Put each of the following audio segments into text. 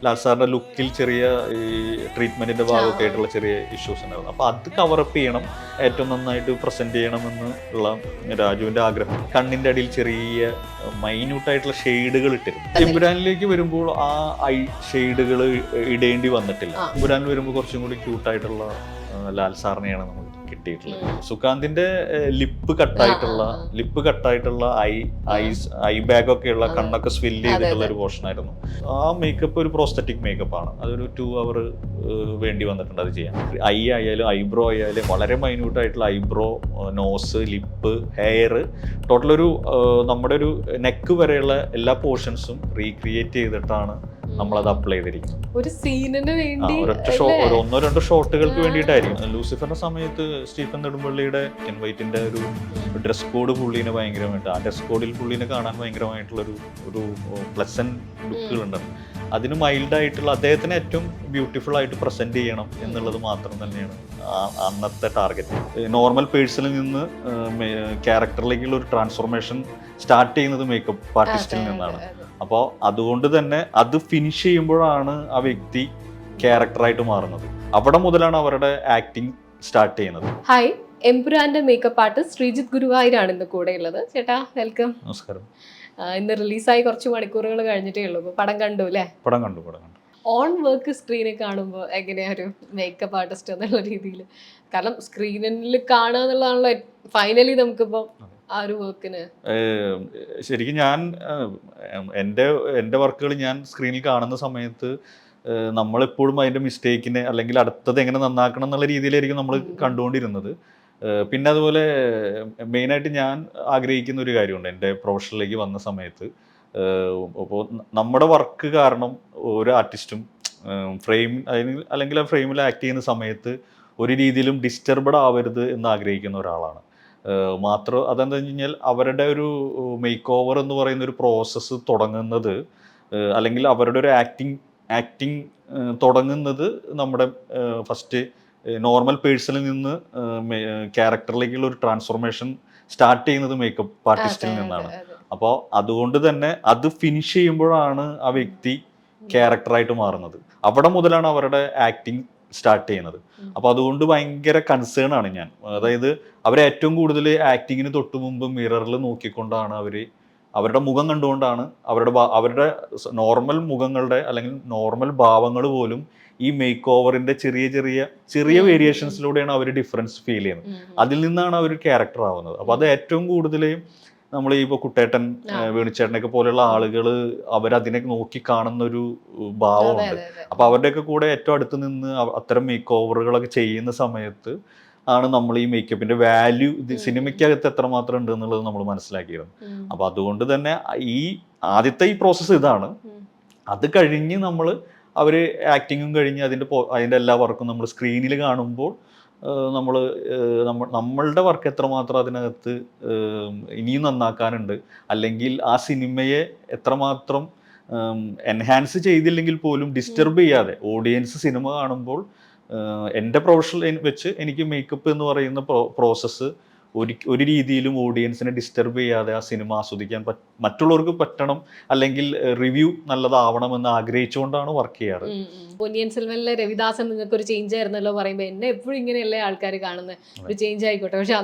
ലാൽ സാറിന്റെ ലുക്കിൽ ചെറിയ ഈ ട്രീറ്റ്മെന്റിന്റെ ഭാഗമൊക്കെ ആയിട്ടുള്ള ചെറിയ ഇഷ്യൂസ് ഉണ്ടായിരുന്നു. അപ്പോൾ അത് കവറപ്പ് ചെയ്യണം, ഏറ്റവും നന്നായിട്ട് പ്രസന്റ് ചെയ്യണമെന്ന് ഉള്ള രാജുവിന്റെ ആഗ്രഹം. കണ്ണിന്റെ അടിയിൽ ചെറിയ മൈന്യൂട്ടായിട്ടുള്ള ഷെയ്ഡുകൾ ഇട്ടിരുന്നു. എമ്പുരാനിലേക്ക് വരുമ്പോൾ ആ ഐ ഷെയ്ഡുകൾ ഇടേണ്ടി വന്നിട്ടില്ല. എമ്പുരാനിൽ വരുമ്പോൾ കുറച്ചും കൂടി ക്യൂട്ടായിട്ടുള്ള ലാൽ സാറിനെയാണ് നമുക്ക് കിട്ടിയിട്ടുള്ളത്. സുകാന്തിന്റെ ലിപ്പ് കട്ടായിട്ടുള്ള ഐ ബാഗ് ഒക്കെയുള്ള കണ്ണൊക്കെ സ്വില്ല് ചെയ്തിട്ടുള്ള ഒരു പോർഷൻ ആയിരുന്നു. ആ മേക്കപ്പ് ഒരു പ്രോസ്തറ്റിക് മേക്കപ്പ് ആണ്. അതൊരു 2 hour വേണ്ടി വന്നിട്ടുണ്ട് അത് ചെയ്യാൻ. ഐ ആയാലും ഐബ്രോ ആയാലും വളരെ മൈന്യൂട്ട് ആയിട്ടുള്ള eyebrow, nose, lip, hair, total ഒരു നമ്മുടെ ഒരു നെക്ക് വരെയുള്ള എല്ലാ പോർഷൻസും റീക്രിയേറ്റ് ചെയ്തിട്ടാണ് നമ്മളത് അപ്ലൈ ചെയ്തിരിക്കുന്നത്. ഒരു സീനിന് വേണ്ടി ഒരു 1-2 ഷോട്ടുകൾക്ക് വേണ്ടിയിട്ടായിരിക്കും. ലൂസിഫറിന്റെ സമയത്ത് സ്റ്റീഫൻ നെടുമ്പള്ളിയുടെ ഇൻവൈറ്റിന്റെ ഒരു ഡ്രസ് കോഡ് പുള്ളീനെ ഭയങ്കരമായിട്ട്, ആ ഡ്രസ് കോഡിൽ പുള്ളീനെ കാണാൻ ഭയങ്കരമായിട്ടുള്ളൊരു പ്ലസന്റ് ലുക്കുകളുണ്ടായിരുന്നു. അതിന് മൈൽഡായിട്ടുള്ള അദ്ദേഹത്തിന് ഏറ്റവും ബ്യൂട്ടിഫുൾ ആയിട്ട് പ്രസന്റ് ചെയ്യണം എന്നുള്ളത് മാത്രം തന്നെയാണ് അന്നത്തെ ടാർഗറ്റ്. നോർമൽ പേഴ്സണിൽ നിന്ന് ക്യാരക്ടറിലേക്കുള്ള ഒരു ട്രാൻസ്ഫോർമേഷൻ സ്റ്റാർട്ട് ചെയ്യുന്നത് മേക്കപ്പ് ആർട്ടിസ്റ്റിൽ നിന്നാണ്. അപ്പോൾ അതുകൊണ്ട് തന്നെ അത് ഫിനിഷ് ചെയ്യുമ്പോഴാണ് ആ വ്യക്തി ക്യാരക്ടറായിട്ട് മാറുന്നത്. അവിടെ മുതലാണ് അവരുടെ ആക്ടിങ് സ്റ്റാർട്ട് ചെയ്യുന്നത്. ഹായ്, എംപുരാന്റെ മേക്കപ്പ് ആർട്ടിസ്റ്റ് ശ്രീജിത്ത് ഗുരുവായൂരാണ് ഇന്ന് കൂടെ ഉള്ളത്. ചേട്ടാ വെൽക്കം. നമസ്കാരം. ഇന്ന് റിലീസായി കുറച്ച് മണിക്കൂറുകൾ കഴിഞ്ഞിട്ടേ ഉള്ളൂ. പടം കണ്ടു അല്ലേ? പടം കണ്ടു. ഓൺ വർക്ക് സ്ക്രീനിൽ കാണുമ്പോൾ എങ്ങനെയാ ഒരു മേക്കപ്പ് ആർട്ടിസ്റ്റ് എന്നുള്ള രീതിയിൽ? കാരണം സ്ക്രീനിൽ കാണുക എന്നുള്ളതാണല്ലോ ഫൈനലി നമുക്കിപ്പോൾ ആ ഒരു വർക്കിന്. ശരിക്കും ഞാൻ എൻ്റെ വർക്കുകൾ ഞാൻ സ്ക്രീനിൽ കാണുന്ന സമയത്ത് നമ്മളെപ്പോഴും അതിൻ്റെ മിസ്റ്റേക്കിനെ അല്ലെങ്കിൽ അടുത്തത് എങ്ങനെ നന്നാക്കണം എന്നുള്ള രീതിയിലായിരിക്കും നമ്മൾ കണ്ടുകൊണ്ടിരുന്നത്. പിന്നെ അതുപോലെ മെയിനായിട്ട് ഞാൻ ആഗ്രഹിക്കുന്ന ഒരു കാര്യമുണ്ട് എൻ്റെ പ്രൊഫഷനിലേക്ക് വന്ന സമയത്ത്. അപ്പോൾ നമ്മുടെ വർക്ക് കാരണം ഒരു ആർട്ടിസ്റ്റും അല്ലെങ്കിൽ ആ ഫ്രെയിമിൽ ആക്ട് ചെയ്യുന്ന സമയത്ത് ഒരു രീതിയിലും ഡിസ്റ്റർബഡ് ആവരുത് എന്ന് ആഗ്രഹിക്കുന്ന ഒരാളാണ്. മാത്രം അതെന്താ വെച്ച് കഴിഞ്ഞാൽ അവരുടെ ഒരു മേക്ക് ഓവർ എന്ന് പറയുന്ന ഒരു പ്രോസസ്സ് തുടങ്ങുന്നത്, അല്ലെങ്കിൽ അവരുടെ ഒരു ആക്ടിങ് തുടങ്ങുന്നത് നമ്മുടെ ഫസ്റ്റ് നോർമൽ പേഴ്സണിൽ നിന്ന് ക്യാരക്ടറിലേക്കുള്ള ഒരു ട്രാൻസ്ഫോർമേഷൻ സ്റ്റാർട്ട് ചെയ്യുന്നത് മേക്കപ്പ് ആർട്ടിസ്റ്റിൽ നിന്നാണ്. അപ്പോൾ അതുകൊണ്ട് തന്നെ അത് ഫിനിഷ് ചെയ്യുമ്പോഴാണ് ആ വ്യക്തി ക്യാരക്ടറായിട്ട് മാറുന്നത്. അവിടെ മുതലാണ് അവരുടെ ആക്ടിങ് സ്റ്റാർട്ട് ചെയ്യുന്നത്. അപ്പോൾ അതുകൊണ്ട് ഭയങ്കര കൺസേൺ ആണ് ഞാൻ. അതായത് അവരെ ഏറ്റവും കൂടുതൽ ആക്ടിങ്ങിന് തൊട്ട് മുമ്പ് മിററിൽ നോക്കിക്കൊണ്ടാണ് അവരുടെ മുഖം കണ്ടുകൊണ്ടാണ് അവരുടെ നോർമൽ മുഖങ്ങളുടെ അല്ലെങ്കിൽ നോർമൽ ഭാവങ്ങൾ പോലും ഈ മേക്ക് ഓവറിന്റെ ചെറിയ വേരിയേഷൻസിലൂടെയാണ് അവർ ഡിഫറൻസ് ഫീൽ ചെയ്യുന്നത്. അതിൽ നിന്നാണ് അവർ ക്യാരക്ടർ ആവുന്നത്. അപ്പോൾ അത് ഏറ്റവും കൂടുതൽ നമ്മൾ ഇപ്പോൾ കുട്ടേട്ടൻ, വേണുചേട്ടനൊക്കെ പോലെയുള്ള ആളുകൾ അവരതിനെ നോക്കി കാണുന്ന ഒരു ഭാവമുണ്ട്. അപ്പോൾ അവരുടെയൊക്കെ കൂടെ ഏറ്റവും അടുത്ത് നിന്ന് അത്തരം മേക്ക് ഓവറുകളൊക്കെ ചെയ്യുന്ന സമയത്ത് ആണ് നമ്മൾ ഈ മേക്കപ്പിന്റെ വാല്യൂ സിനിമയ്ക്കകത്ത് എത്രമാത്രം ഉണ്ട് എന്നുള്ളത് നമ്മൾ മനസ്സിലാക്കിയിരുന്നു. അപ്പോൾ അതുകൊണ്ട് തന്നെ ഈ ആദ്യത്തെ ഈ പ്രോസസ്സ് ഇതാണ്. അത് കഴിഞ്ഞ് നമ്മൾ അവർ ആക്ടിങ്ങും കഴിഞ്ഞ് അതിൻ്റെ എല്ലാ വർക്കും നമ്മൾ സ്ക്രീനിൽ കാണുമ്പോൾ നമ്മളുടെ വർക്ക് എത്രമാത്രം അതിനകത്ത് ഇനിയും നന്നാക്കാനുണ്ട്, അല്ലെങ്കിൽ ആ സിനിമയെ എത്രമാത്രം എൻഹാൻസ് ചെയ്തില്ലെങ്കിൽ പോലും ഡിസ്റ്റർബ് ചെയ്യാതെ ഓഡിയൻസ് സിനിമ കാണുമ്പോൾ എൻ്റെ പ്രൊഫഷണൽ വെച്ച് എനിക്ക് മേക്കപ്പ് എന്ന് പറയുന്ന പ്രോസസ്സ് ഒരു രീതിയിലും ഓഡിയൻസിനെ ഡിസ്റ്റർബ് ചെയ്യാതെ ആ സിനിമ ആസ്വദിക്കാൻ മറ്റുള്ളവർക്ക് പറ്റണം, അല്ലെങ്കിൽ റിവ്യൂ നല്ലതാവണമെന്ന് ആഗ്രഹിച്ചുകൊണ്ടാണ് വർക്ക് ചെയ്യാറ്. പൊന്നിയിൻ സെൽവനിലെ രവിദാസൻ നിങ്ങൾക്ക് ഒരു ചേഞ്ച് ആയിരുന്നല്ലോ പറയുമ്പോൾ എന്നെ എപ്പോഴും ഇങ്ങനെയല്ലേ ആൾക്കാർ കാണുന്നത്, ഒരു ചേഞ്ച് ആയിക്കോട്ടെ. പക്ഷെ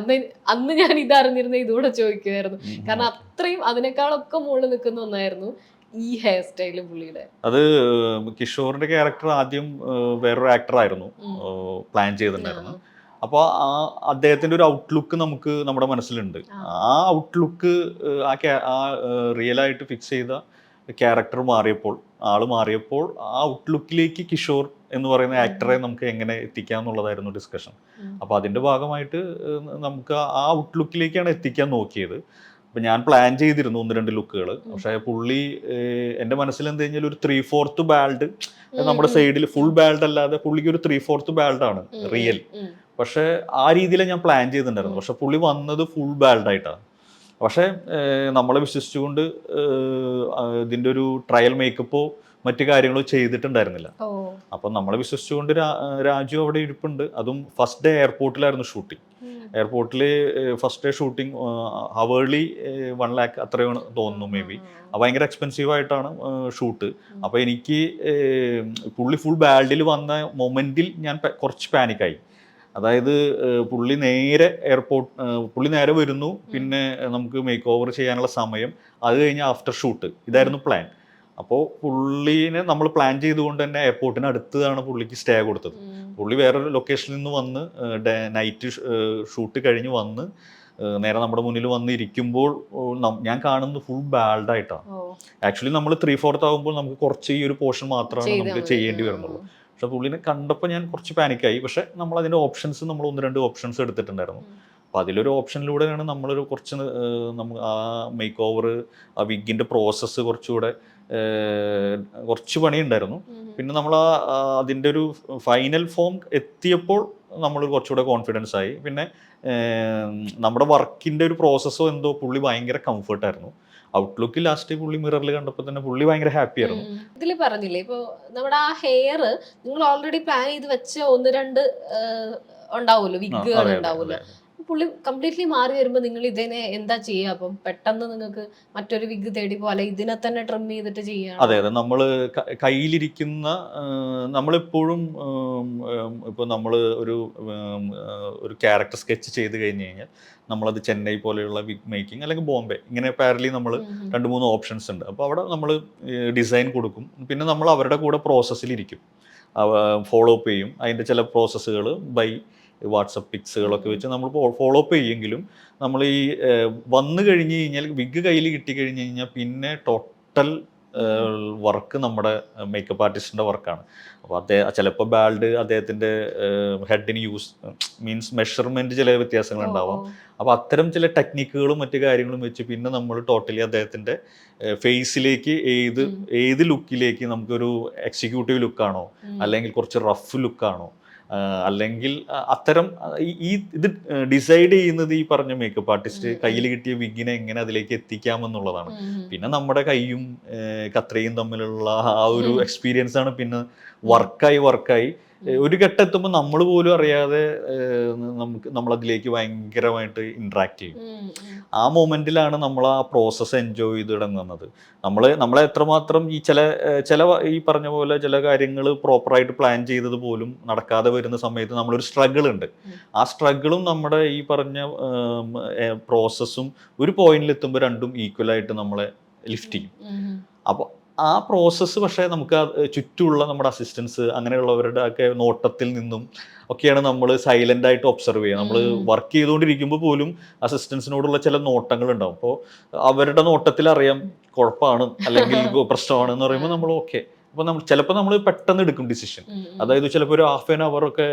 അന്ന് ഞാൻ ഇതറിഞ്ഞിരുന്ന ഇതുകൂടെ ചോദിക്കുമായിരുന്നു. കാരണം അത്രയും അതിനേക്കാളൊക്കെ മുകളിൽ നിൽക്കുന്ന ഒന്നായിരുന്നു ഈ ഹെയർ സ്റ്റൈല് പുള്ളിയുടെ. അത് കിഷോറിന്റെ ക്യാരക്ടർ ആദ്യം വേറൊരു ആക്ടറായിരുന്നു പ്ലാൻ ചെയ്തിട്ടുണ്ടായിരുന്നു. അപ്പോൾ അദ്ദേഹത്തിൻ്റെ ഒരു ഔട്ട്ലുക്ക് നമുക്ക് നമ്മുടെ മനസ്സിലുണ്ട്. ആ ഔട്ട്ലുക്ക് ആ റിയലായിട്ട് ഫിക്സ് ചെയ്ത ക്യാരക്ടർ ആള് മാറിയപ്പോൾ ആ ഔട്ട്ലുക്കിലേക്ക് കിഷോർ എന്ന് പറയുന്ന ആക്ടറെ നമുക്ക് എങ്ങനെ എത്തിക്കാം എന്നുള്ളതായിരുന്നു ഡിസ്കഷൻ. അപ്പോൾ അതിൻ്റെ ഭാഗമായിട്ട് നമുക്ക് ആ ഔട്ട്ലുക്കിലേക്കാണ് എത്തിക്കാൻ നോക്കിയത്. അപ്പം ഞാൻ പ്ലാൻ ചെയ്തിരുന്നു 1-2 ലുക്കുകൾ. പക്ഷേ പുള്ളി എൻ്റെ മനസ്സിൽ എന്ത് കഴിഞ്ഞാൽ ഒരു 3/4 ബാൽഡ് നമ്മുടെ സൈഡിൽ ഫുൾ ബാൽഡ് അല്ലാതെ പുള്ളിക്ക് ഒരു 3/4 ബാൽഡാണ് റിയൽ. പക്ഷെ ആ രീതിയിലാണ് ഞാൻ പ്ലാൻ ചെയ്തിട്ടുണ്ടായിരുന്നു. പക്ഷെ പുള്ളി വന്നത് ഫുൾ ബാൽഡ് ആയിട്ടാണ്. പക്ഷെ നമ്മളെ വിശ്വസിച്ചുകൊണ്ട് ഇതിൻ്റെ ഒരു ട്രയൽ മേക്കപ്പോ മറ്റു കാര്യങ്ങളോ ചെയ്തിട്ടുണ്ടായിരുന്നില്ല. അപ്പം നമ്മളെ വിശ്വസിച്ചുകൊണ്ട് രാജു അവിടെ ഇരിപ്പുണ്ട്. അതും ഫസ്റ്റ് ഡേ എയർപോർട്ടിലായിരുന്നു ഷൂട്ടിങ്. എയർപോർട്ടിൽ ഫസ്റ്റ് ഡേ ഷൂട്ടിംഗ് ഹവേർലി 1 lakh അത്രയാണ് തോന്നുന്നു മേ ബി. ഭയങ്കര എക്സ്പെൻസീവ് ആയിട്ടാണ് ഷൂട്ട്. അപ്പോൾ എനിക്ക് പുള്ളി ഫുൾ ബാൽഡിൽ വന്ന മൊമെൻറ്റിൽ ഞാൻ കുറച്ച് പാനിക്കായി. അതായത് പുള്ളി നേരെ പുള്ളി നേരെ വരുന്നു, പിന്നെ നമുക്ക് മേക്ക് ഓവർ ചെയ്യാനുള്ള സമയം, അത് കഴിഞ്ഞ് ആഫ്റ്റർ ഷൂട്ട്, ഇതായിരുന്നു പ്ലാൻ. അപ്പോൾ പുള്ളീനെ നമ്മൾ പ്ലാൻ ചെയ്തുകൊണ്ട് തന്നെ എയർപോർട്ടിന് അടുത്താണ് പുള്ളിക്ക് സ്റ്റേ കൊടുത്തത്. പുള്ളി വേറൊരു ലൊക്കേഷനിൽ നിന്ന് വന്ന് നൈറ്റ് ഷൂട്ട് കഴിഞ്ഞ് വന്ന് നേരെ നമ്മുടെ മുന്നിൽ വന്ന് ഇരിക്കുമ്പോൾ ഞാൻ കാണുന്നത് ഫുൾ ബാൽഡായിട്ടാണ്. ആക്ച്വലി നമ്മൾ 3/4 ആകുമ്പോൾ നമുക്ക് കുറച്ച് ഈ ഒരു പോർഷൻ മാത്രമാണ് നമുക്ക് ചെയ്യേണ്ടി വരുന്നുള്ളൂ. പക്ഷെ പുള്ളിനെ കണ്ടപ്പോൾ ഞാൻ കുറച്ച് പാനിക്കായി. പക്ഷെ നമ്മൾ അതിൻ്റെ ഓപ്ഷൻസ് നമ്മൾ 1-2 ഓപ്ഷൻസ് എടുത്തിട്ടുണ്ടായിരുന്നു. അപ്പോൾ അതിലൊരു ഓപ്ഷനിലൂടെയാണ് നമ്മളൊരു കുറച്ച് ആ മേക്ക് ഓവർ, ആ വിഗിൻ്റെ പ്രോസസ്സ് കുറച്ചുകൂടെ കുറച്ച് പണിയുണ്ടായിരുന്നു. പിന്നെ നമ്മൾ അതിൻ്റെ ഒരു ഫൈനൽ ഫോം എത്തിയപ്പോൾ നമ്മൾ കുറച്ചുകൂടെ കോൺഫിഡൻസ് ആയി. പിന്നെ നമ്മുടെ വർക്കിൻ്റെ ഒരു പ്രോസസ്സോ എന്തോ പുള്ളി ഭയങ്കര കംഫർട്ടായിരുന്നു. ഔട്ട്ലുക്ക് ലാസ്റ്റ് പുള്ളി മിററിൽ കണ്ടപ്പോൾ തന്നെ പുള്ളി ഭയങ്കര ഹാപ്പി ആയിരുന്നു. ഇതിൽ പറഞ്ഞില്ലേ ഇപ്പോൾ നമ്മുടെ ആ ഹെയർ നിങ്ങൾ ഓൾറെഡി പ്ലാൻ ചെയ്ത് വെച്ച 1-2 ഉണ്ടാവുമല്ലോ, വിഗുകൾ ഉണ്ടാവുമല്ലോ. പുള്ളി കംപ്ലീറ്റ്ലി മാറി വരുമ്പോൾ നിങ്ങൾ ഇതിനെ എന്താ ചെയ്യുക? അപ്പം പെട്ടെന്ന് നിങ്ങൾക്ക് മറ്റൊരു വിഗ് തേടി പോലെ ഇതിനെ തന്നെ ട്രിം ചെയ്തിട്ട് ചെയ്യാം? അതെ, നമ്മൾ കയ്യിലിരിക്കുന്ന നമ്മളെപ്പോഴും ഇപ്പോൾ നമ്മൾ ഒരു ക്യാരക്ടർ സ്കെച്ച് ചെയ്ത് കഴിഞ്ഞ് കഴിഞ്ഞാൽ നമ്മളത് ചെന്നൈ പോലെയുള്ള വിഗ് മേക്കിംഗ് അല്ലെങ്കിൽ ബോംബെ, ഇങ്ങനെ പാരലി നമ്മൾ 2-3 ഓപ്ഷൻസ് ഉണ്ട്. അപ്പോൾ അവിടെ നമ്മൾ ഡിസൈൻ കൊടുക്കും. പിന്നെ നമ്മൾ അവരുടെ കൂടെ പ്രോസസ്സിലിരിക്കും, ഫോളോ അപ്പ് ചെയ്യും. അതിൻ്റെ ചില പ്രോസസ്സുകൾ ബൈ വാട്സപ്പ് പിക്സുകളൊക്കെ വെച്ച് നമ്മൾ ഫോളോ അപ്പ് ചെയ്യുമെങ്കിലും നമ്മൾ ഈ വന്നു കഴിഞ്ഞ് കഴിഞ്ഞാൽ വിഗ് കയ്യിൽ കിട്ടിക്കഴിഞ്ഞ് കഴിഞ്ഞാൽ പിന്നെ ടോട്ടൽ വർക്ക് നമ്മുടെ മേക്കപ്പ് ആർട്ടിസ്റ്റിൻ്റെ വർക്കാണ്. അപ്പോൾ ചിലപ്പോൾ ബാൽഡ് അദ്ദേഹത്തിൻ്റെ ഹെഡിന് മീൻസ് മെഷർമെൻറ്റ് ചില വ്യത്യാസങ്ങളുണ്ടാവാം. അപ്പോൾ അത്തരം ചില ടെക്നിക്കുകളും മറ്റു കാര്യങ്ങളും വെച്ച് പിന്നെ നമ്മൾ ടോട്ടലി അദ്ദേഹത്തിൻ്റെ ഫേസിലേക്ക് ഏത് ലുക്കിലേക്ക്, നമുക്കൊരു എക്സിക്യൂട്ടീവ് ലുക്കാണോ അല്ലെങ്കിൽ കുറച്ച് റഫ് ലുക്കാണോ, അല്ലെങ്കിൽ അത്തരം ഇത് ഡിസൈഡ് ചെയ്യുന്നത് ഈ പറഞ്ഞ മേക്കപ്പ് ആർട്ടിസ്റ്റ് കയ്യിൽ കിട്ടിയ വിഗിനെ എങ്ങനെ അതിലേക്ക് എത്തിക്കാമെന്നുള്ളതാണ്. പിന്നെ നമ്മുടെ കൈയും കത്രയും തമ്മിലുള്ള ആ ഒരു എക്സ്പീരിയൻസ് ആണ് പിന്നെ വർക്കായി ഒരു ഘട്ടം എത്തുമ്പോൾ നമ്മൾ പോലും അറിയാതെ നമ്മളതിലേക്ക് ഭയങ്കരമായിട്ട് ഇൻട്രാക്ട് ചെയ്യും. ആ മൊമെന്റിലാണ് നമ്മൾ ആ പ്രോസസ്സ് എൻജോയ് ചെയ്ത് തുടങ്ങുന്നത്. നമ്മളെ എത്രമാത്രം ചില ഈ പറഞ്ഞ പോലെ ചില കാര്യങ്ങൾ പ്രോപ്പറായിട്ട് പ്ലാൻ ചെയ്തത് പോലും നടക്കാതെ വരുന്ന സമയത്ത് നമ്മളൊരു സ്ട്രഗിൾ ഉണ്ട്. ആ സ്ട്രഗിളും നമ്മുടെ ഈ പറഞ്ഞ പ്രോസസ്സും ഒരു പോയിന്റിലെത്തുമ്പോൾ രണ്ടും ഈക്വലായിട്ട് നമ്മളെ ലിഫ്റ്റ് ചെയ്യും. അപ്പോൾ ആ പ്രോസസ്സ് പക്ഷേ നമുക്ക് ചുറ്റുമുള്ള നമ്മുടെ അസിസ്റ്റൻസ് അങ്ങനെയുള്ളവരുടെ ഒക്കെ നോട്ടത്തിൽ നിന്നും ഒക്കെയാണ് നമ്മൾ സൈലൻ്റ് ആയിട്ട് ഒബ്സർവ് ചെയ്യുക. നമ്മൾ വർക്ക് ചെയ്തുകൊണ്ടിരിക്കുമ്പോൾ പോലും അസിസ്റ്റൻസിനോടുള്ള ചില നോട്ടങ്ങൾ ഉണ്ടാവും. അപ്പോൾ അവരുടെ നോട്ടത്തിൽ അറിയാം കുഴപ്പമാണ് അല്ലെങ്കിൽ പ്രശ്നമാണ് എന്ന് പറയുമ്പോൾ നമ്മൾ ഓക്കെ. അപ്പോൾ ചിലപ്പോൾ നമ്മൾ പെട്ടെന്ന് എടുക്കും ഡിസിഷൻ. അതായത് ചിലപ്പോൾ ഒരു 1/2 hour ഒക്കെ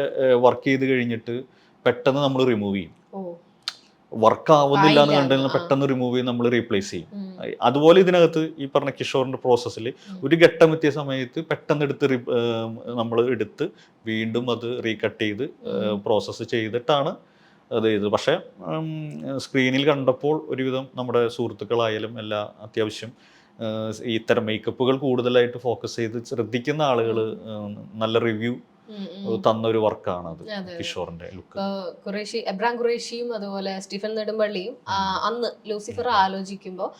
വർക്ക് ചെയ്ത് കഴിഞ്ഞിട്ട് പെട്ടെന്ന് നമ്മൾ റിമൂവ് ചെയ്യും. വർക്ക് ആവുന്നില്ല എന്ന് കണ്ടുകഴിഞ്ഞാൽ പെട്ടെന്ന് റിമൂവ് ചെയ്ത് നമ്മൾ റീപ്ലേസ് ചെയ്യും. അതുപോലെ ഇതിനകത്ത് ഈ പറഞ്ഞ കിഷോറിന്റെ പ്രോസസ്സിൽ ഒരു ഘട്ടം എത്തിയ സമയത്ത് പെട്ടെന്ന് നമ്മൾ എടുത്ത് വീണ്ടും അത് റീകട്ട് ചെയ്ത് പ്രോസസ്സ് ചെയ്തിട്ടാണ് അത് ചെയ്തത്. പക്ഷേ സ്ക്രീനിൽ കണ്ടപ്പോൾ ഒരുവിധം നമ്മുടെ സുഹൃത്തുക്കളായാലും എല്ലാ അത്യാവശ്യം ഇത്തരം മേക്കപ്പുകൾ കൂടുതലായിട്ട് ഫോക്കസ് ചെയ്ത് ശ്രദ്ധിക്കുന്ന ആളുകൾ നല്ല റിവ്യൂ തന്നൊരു വർക്കാണ് അത് കിഷോറിന്റെ ലുക്ക്. എബ്രാം ഖുറേഷിയും അതുപോലെ സ്റ്റീഫൻ നെടുമ്പള്ളിയും അന്ന് ലൂസിഫർ ആലോചിക്കുമ്പോൾ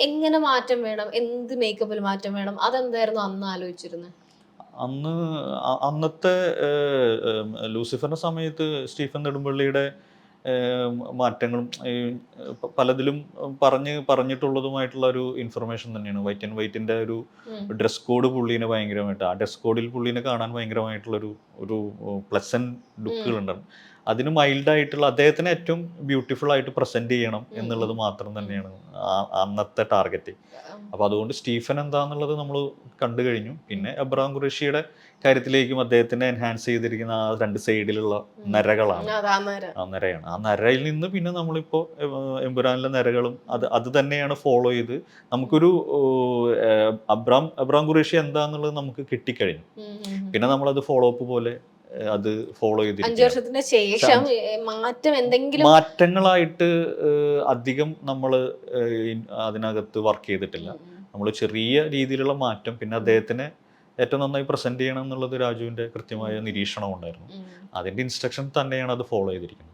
എങ്ങനെ മാറ്റം വേണം, എന്ത് മേക്കപ്പിൽ മാറ്റം വേണം, അതെന്തായിരുന്നു അന്ന് ആലോചിച്ചിരുന്നത്? അന്നത്തെ ലൂസിഫറിന്റെ സമയത്ത് സ്റ്റീഫൻ നെടുമ്പള്ളിയുടെ മാറ്റങ്ങളും പലതിലും പറഞ്ഞിട്ടുള്ളതുമായിട്ടുള്ള ഒരു ഇൻഫർമേഷൻ തന്നെയാണ്. വൈറ്റ് ആൻഡ് വൈറ്റിൻ്റെ ഒരു ഡ്രസ് കോഡ് പുള്ളീനെ ഭയങ്കരമായിട്ട്, ആ ഡ്രസ് കോഡിൽ പുള്ളീനെ കാണാൻ ഭയങ്കരമായിട്ടുള്ളൊരു പ്ലസന്റ് ലുക്കുകളുണ്ടായിരുന്നു. അതിന് മൈൽഡായിട്ടുള്ള അദ്ദേഹത്തിനെ ഏറ്റവും ബ്യൂട്ടിഫുൾ ആയിട്ട് പ്രസന്റ് ചെയ്യണം എന്നുള്ളത് മാത്രം തന്നെയാണ് അന്നത്തെ ടാർഗറ്റ്. അപ്പോൾ അതുകൊണ്ട് സ്റ്റീഫൻ എന്താന്നുള്ളത് നമ്മൾ കണ്ടു കഴിഞ്ഞു. പിന്നെ എബ്രാം ഖുറേഷിയുടെ കാര്യത്തിലേക്കും അദ്ദേഹത്തിനെ എൻഹാൻസ് ചെയ്തിരിക്കുന്ന ആ 2 സൈഡിലുള്ള നരകളാണ്, ആ നരയാണ്. ആ നരയിൽ നിന്ന് പിന്നെ നമ്മളിപ്പോൾ എമ്പുരാനിലെ നരകളും അത് തന്നെയാണ് ഫോളോ ചെയ്ത് നമുക്കൊരു എബ്രാം ഖുറേഷി എന്താന്നുള്ളത് നമുക്ക് കിട്ടിക്കഴിഞ്ഞു. പിന്നെ നമ്മളത് ഫോളോ അപ്പ് പോലെ അത് ഫോളോ ചെയ്തിരിക്കും. മാറ്റങ്ങളായിട്ട് അധികം നമ്മൾ അതിനകത്ത് വർക്ക് ചെയ്തിട്ടില്ല. നമ്മൾ ചെറിയ രീതിയിലുള്ള മാറ്റം, പിന്നെ അദ്ദേഹത്തിനെ ഏറ്റവും നന്നായി പ്രസന്റ് ചെയ്യണം എന്നുള്ളത് രാജുവിന്റെ കൃത്യമായ നിരീക്ഷണം ഉണ്ടായിരുന്നു. അതിന്റെ ഇൻസ്ട്രക്ഷൻ തന്നെയാണ് അത് ഫോളോ ചെയ്തിരിക്കുന്നത്.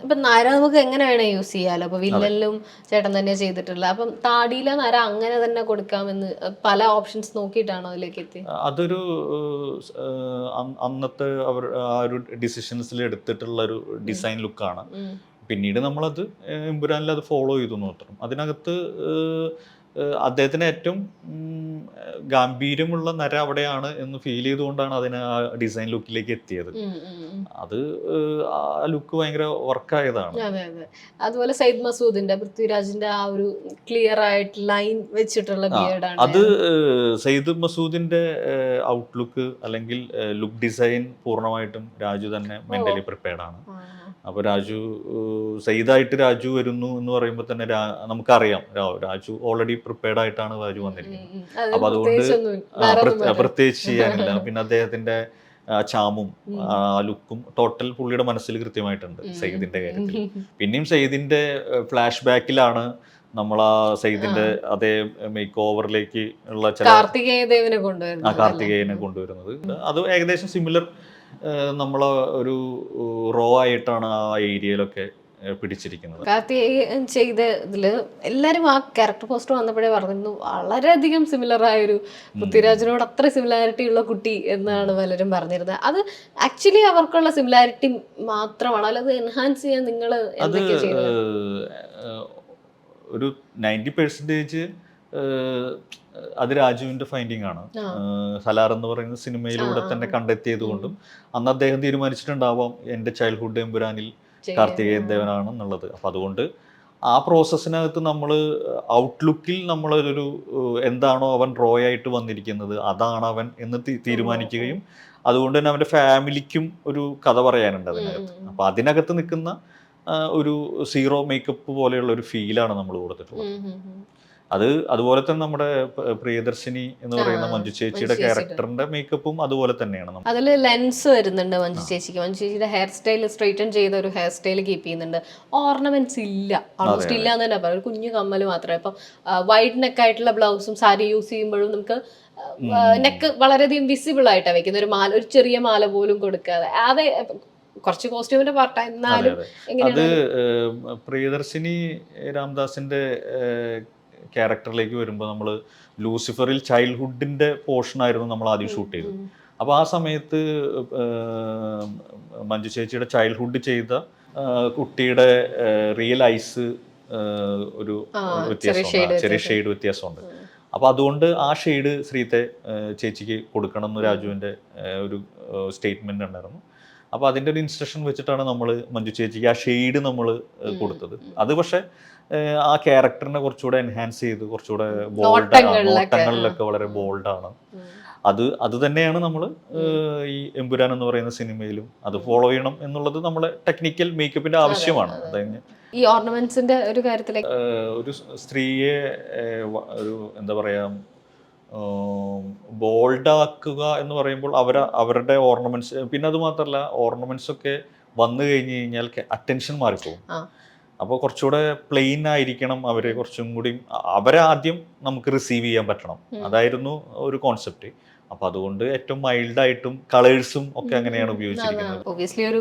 ഇപ്പൊ നര നമുക്ക് എങ്ങനെ വേണേ യൂസ് ചെയ്യാലോ. അപ്പൊ വില്ലനിലും ചേട്ടൻ തന്നെ ചെയ്തിട്ടുള്ള, അപ്പം താടിയിലെ നര അങ്ങനെ തന്നെ കൊടുക്കാമെന്ന് പല ഓപ്ഷൻസ് നോക്കിയിട്ടാണോ അതിലേക്ക് എത്തി? അതൊരു അന്നത്തെ അവർ ആ ഒരു ഡിസിഷൻസിൽ എടുത്തിട്ടുള്ള ഒരു ഡിസൈൻ ലുക്കാണ്. പിന്നീട് നമ്മളത് എമ്പുരാനിൽ അത് ഫോളോ ചെയ്തു മാത്രം. അതിനകത്ത് അദ്ദേഹത്തിന് ഏറ്റവും ഗാംഭീര്യമുള്ള നര അവിടെയാണ് എന്ന് ഫീൽ ചെയ്തുകൊണ്ടാണ് അതിന് ആ ഡിസൈൻ ലുക്കിലേക്ക് എത്തിയത്. അത് ആ ലുക്ക് ഭയങ്കര വർക്കായതാണ്. അതെ അതെ. അതുപോലെ സയ്യിദ് മസൂദിന്റെ, പൃഥ്വിരാജിന്റെ ആ ഒരു ക്ലിയർ ആയിട്ട് ലൈൻ വെച്ചിട്ടുള്ള ബിയർഡാണ്. അത് സയ്യിദ് മസൂദിന്റെ ഔട്ട്ലുക്ക് അല്ലെങ്കിൽ ലുക്ക് ഡിസൈൻ പൂർണ്ണമായിട്ടും രാജു തന്നെ മെന്റലി പ്രിപ്പയർഡ് ആണ്. അപ്പോൾ രാജു സയ്യിദായിട്ട് രാജു വരുന്നു എന്ന് പറയുമ്പോൾ തന്നെ നമുക്കറിയാം രാജു ഓൾറെഡി പ്രിപ്പയർഡ് ആയിട്ടാണ് രാജു വന്നിരിക്കുന്നത്. അപ്പൊ അതുകൊണ്ട് പ്രത്യേകിച്ച് ചെയ്യാനില്ല. പിന്നെ അദ്ദേഹത്തിന്റെ ചാമും ആ ലുക്കും ടോട്ടൽ പുള്ളിയുടെ മനസ്സിൽ കൃത്യമായിട്ടുണ്ട് സയ്യിദിന്റെ കാര്യത്തിൽ. പിന്നെയും സയ്യിദിന്റെ ഫ്ലാഷ് ബാക്കിലാണ് നമ്മൾ ആ സയ്യിദിന്റെ അതേ മേക്ക് ഓവറിലേക്ക് ഉള്ള ചില കാർത്തികേയനെ കൊണ്ടുവരുന്നത്. അത് ഏകദേശം സിമിലർ നമ്മളെ ഒരു റോ ആയിട്ടാണ് ആ ഏരിയയിലൊക്കെ പിടിച്ചിരിക്കുന്നത്. കാർത്തികേയൻ ചെയ്ത ഇതില് എല്ലാരും ആ ക്യാരക്ടർ പോസ്റ്റർ വന്നപ്പോഴേ പറഞ്ഞിരുന്നു വളരെയധികം സിമിലർ ആയൊരു, പൃഥ്വിരാജിനോട് അത്ര സിമിലാരിറ്റി ഉള്ള കുട്ടി എന്നാണ് പലരും പറഞ്ഞിരുന്നത്. അത് ആക്ച്വലി അവർക്കുള്ള സിമിലാരിറ്റി മാത്രമാണ്, അല്ലാതെ എൻഹാൻസ് ചെയ്യാൻ നിങ്ങൾ എന്തൊക്കെ ചെയ്യുന്നത്? ഒരു 90% അത് രാജുവിന്റെ ഫൈൻഡിങ് ആണ്. സലാർ എന്ന് പറയുന്ന സിനിമയിലൂടെ തന്നെ കണ്ടെത്തിയത് കൊണ്ടും അന്ന് അദ്ദേഹം തീരുമാനിച്ചിട്ടുണ്ടാവാം എൻ്റെ ചൈൽഡ്ഹുഡ് എമ്പുരാനിൽ കാർത്തികേയൻ ദേവനാണ് എന്നുള്ളത്. അപ്പം അതുകൊണ്ട് ആ പ്രോസസ്സിനകത്ത് നമ്മൾ ഔട്ട്ലുക്കിൽ നമ്മളൊരു എന്താണോ അവൻ റോ ആയിട്ട് വന്നിരിക്കുന്നത് അതാണ് അവൻ എന്ന് തീരുമാനിക്കുകയും അതുകൊണ്ട് തന്നെ അവൻ്റെ ഫാമിലിക്കും ഒരു കഥ പറയാനുണ്ട് അതിനകത്ത്. അപ്പം അതിനകത്ത് നിൽക്കുന്ന ഒരു സീറോ മേക്കപ്പ് പോലെയുള്ള ഒരു ഫീലാണ് നമ്മൾ കൊടുത്തിട്ടുള്ളത്. അതുപോലെ തന്നെ നമ്മുടെ പ്രിയദർശിനി എന്ന് പറയുന്ന മഞ്ജു ചേച്ചിയുടെ ക്യാരക്ടറിന്റെ മേക്കപ്പും അതുപോലെ തന്നെയാണ്. അതിൽ ലെൻസ് വരുന്നുണ്ട് മഞ്ജു ചേച്ചിക്ക്. മഞ്ജു ചേച്ചിയുടെ ഹെയർ സ്റ്റൈൽ സ്ട്രെയിറ്റൻ ചെയ്ത ഒരു ഹെയർ സ്റ്റൈൽ കീപ്പ് ചെയ്യുന്നുണ്ട്. ഓർണമെന്റ്സ് ഇല്ല, ഓൾമോസ്റ്റ് ഇല്ല എന്ന് തന്നെ പറയാം. ഒരു കുഞ്ഞു കമ്മൽ മാത്രമേ. ഇപ്പം വൈഡ് നെക്ക് ആയിട്ടുള്ള ബ്ലൗസും സാരി യൂസ് ചെയ്യുമ്പോഴും നമുക്ക് നെക്ക് വളരെയധികം വിസിബിൾ ആയിട്ടാണ് വെക്കുന്നത്. ഒരു മാല, ഒരു ചെറിയ മാല പോലും കൊടുക്കാതെ. അതെ, കുറച്ച് കോസ്റ്റ്യൂമിന്റെ പാർട്ടാ. എന്നാലും അത് പ്രിയദർശിനി രാംദാസിന്റെ ക്യാരക്ടറിലേക്ക് വരുമ്പോൾ നമ്മൾ ലൂസിഫറിൽ ചൈൽഡ്ഹുഡിന്റെ പോർഷൻ ആയിരുന്നു നമ്മൾ ആദ്യം ഷൂട്ട് ചെയ്തത്. അപ്പോൾ ആ സമയത്ത് മഞ്ജു ചേച്ചിയുടെ ചൈൽഡ്ഹുഡ് ചെയ്ത കുട്ടിയുടെ റിയൽ ഐസ് ഒരു വ്യത്യാസമുണ്ട്, ചെറിയ ഷെയ്ഡ് വ്യത്യാസമുണ്ട്. അപ്പോൾ അതുകൊണ്ട് ആ ഷെയ്ഡ് ശ്രീത്തെ ചേച്ചിക്ക് കൊടുക്കണം എന്ന് രാജുവിൻ്റെ ഒരു സ്റ്റേറ്റ്മെന്റ് ഉണ്ടായിരുന്നു. അപ്പോൾ അതിൻ്റെ ഒരു ഇൻസ്ട്രക്ഷൻ വെച്ചിട്ടാണ് നമ്മൾ മഞ്ജു ചേച്ചിക്ക് ആ ഷെയ്ഡ് നമ്മൾ കൊടുത്തത്. അത് പക്ഷേ ആ ക്യാരക്ടറിനെ കുറച്ചുകൂടെ എൻഹാൻസ് ചെയ്ത് കുറച്ചുകൂടെ നോട്ടങ്ങളിലൊക്കെ വളരെ ബോൾഡാണ്. അത് തന്നെയാണ് നമ്മൾ ഈ എമ്പുരാൻ എന്ന് പറയുന്ന സിനിമയിലും അത് ഫോളോ ചെയ്യണം എന്നുള്ളത് നമ്മുടെ ടെക്നിക്കൽ മേക്കപ്പിന്റെ ആവശ്യമാണ്. ഈ ഓർണമെന്റ്സിന്റെ ഒരു കാര്യത്തിലേക്ക് ഒരു സ്ത്രീയെ ഒരു എന്താ പറയാ ബോൾഡാക്കുക എന്ന് പറയുമ്പോൾ അവരുടെ ഓർണമെന്റ്സ്, പിന്നെ അത് മാത്രമല്ല ഓർണമെന്റ്സ് ഒക്കെ വന്നു കഴിഞ്ഞ് കഴിഞ്ഞാൽ അറ്റൻഷൻ മാറിപ്പോകും. അപ്പോൾ കുറച്ചുകൂടെ പ്ലെയിൻ ആയിരിക്കണം അവരെ, കുറച്ചും കൂടി അവരെ ആദ്യം നമുക്ക് റിസീവ് ചെയ്യാൻ പറ്റണം. അതായിരുന്നു ഒരു കോൺസെപ്റ്റ്. അപ്പൊ അതുകൊണ്ട് ഏറ്റവും മൈൽഡായിട്ടും കളേഴ്സും ഒക്കെ അങ്ങനെയാണ് ഉപയോഗിച്ചിരിക്കുന്നത്. ഒബ്വിയസ്ലി ഒരു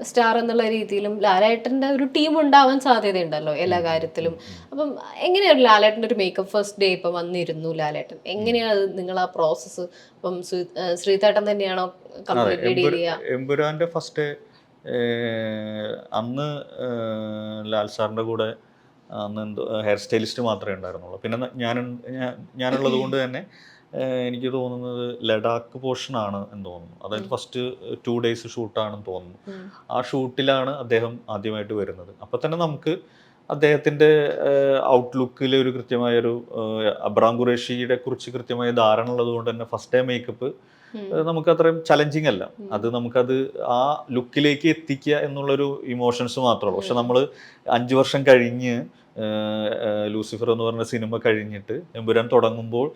സ്റ്റാർ എന്നുള്ള രീതിയിലും ലാലേട്ടൻ്റെ ഒരു ടീം ഉണ്ടാവാൻ സാധ്യതയുണ്ടല്ലോ എല്ലാ കാര്യത്തിലും. അപ്പം എങ്ങനെയാണ് ലാലേട്ടൻ്റെ ഒരു മേക്കപ്പ് ഫസ്റ്റ് ഡേ ഇപ്പം വന്നിരുന്നു ലാലേട്ടൻ, എങ്ങനെയാണ് നിങ്ങൾ ആ പ്രോസസ്സ്? ഇപ്പം ശ്രീതേട്ടൻ തന്നെയാണോ കംപ്ലീറ്റ് ഡീൽ ചെയ്യുക? എമ്പുരാന്റെ ഫസ്റ്റ് ഡേ അന്ന് ലാൽ സാറിൻ്റെ കൂടെ അന്ന് എന്തോ ഹെയർ സ്റ്റൈലിസ്റ്റ് മാത്രമേ ഉണ്ടായിരുന്നുള്ളൂ. പിന്നെ ഞാനുള്ളത് കൊണ്ട് തന്നെ എനിക്ക് തോന്നുന്നത് ലഡാക്ക് പോർഷനാണ് എന്ന് തോന്നുന്നു. അതായത് ഫസ്റ്റ് 2 days ഷൂട്ടാണെന്ന് തോന്നുന്നു. ആ ഷൂട്ടിലാണ് അദ്ദേഹം ആദ്യമായിട്ട് വരുന്നത്. അപ്പം തന്നെ നമുക്ക് അദ്ദേഹത്തിൻ്റെ ഔട്ട്ലുക്കിൽ ഒരു കൃത്യമായൊരു അബ്രാം ഖുറേഷിയെ കുറിച്ച് കൃത്യമായ ധാരണ ഉള്ളത് കൊണ്ട് തന്നെ ഫസ്റ്റ് ഡേ മേക്കപ്പ് നമുക്ക് അത്രയും ചലഞ്ചിങ് അല്ല. അത് നമുക്കത് ആ ലുക്കിലേക്ക് എത്തിക്കുക എന്നുള്ളൊരു ഇമോഷൻസ് മാത്രമേ ഉള്ളൂ. പക്ഷെ നമ്മൾ 5 വർഷം കഴിഞ്ഞ് ലൂസിഫർ എന്ന് പറഞ്ഞ സിനിമ കഴിഞ്ഞിട്ട് എമ്പുരാൻ തുടങ്ങുമ്പോൾ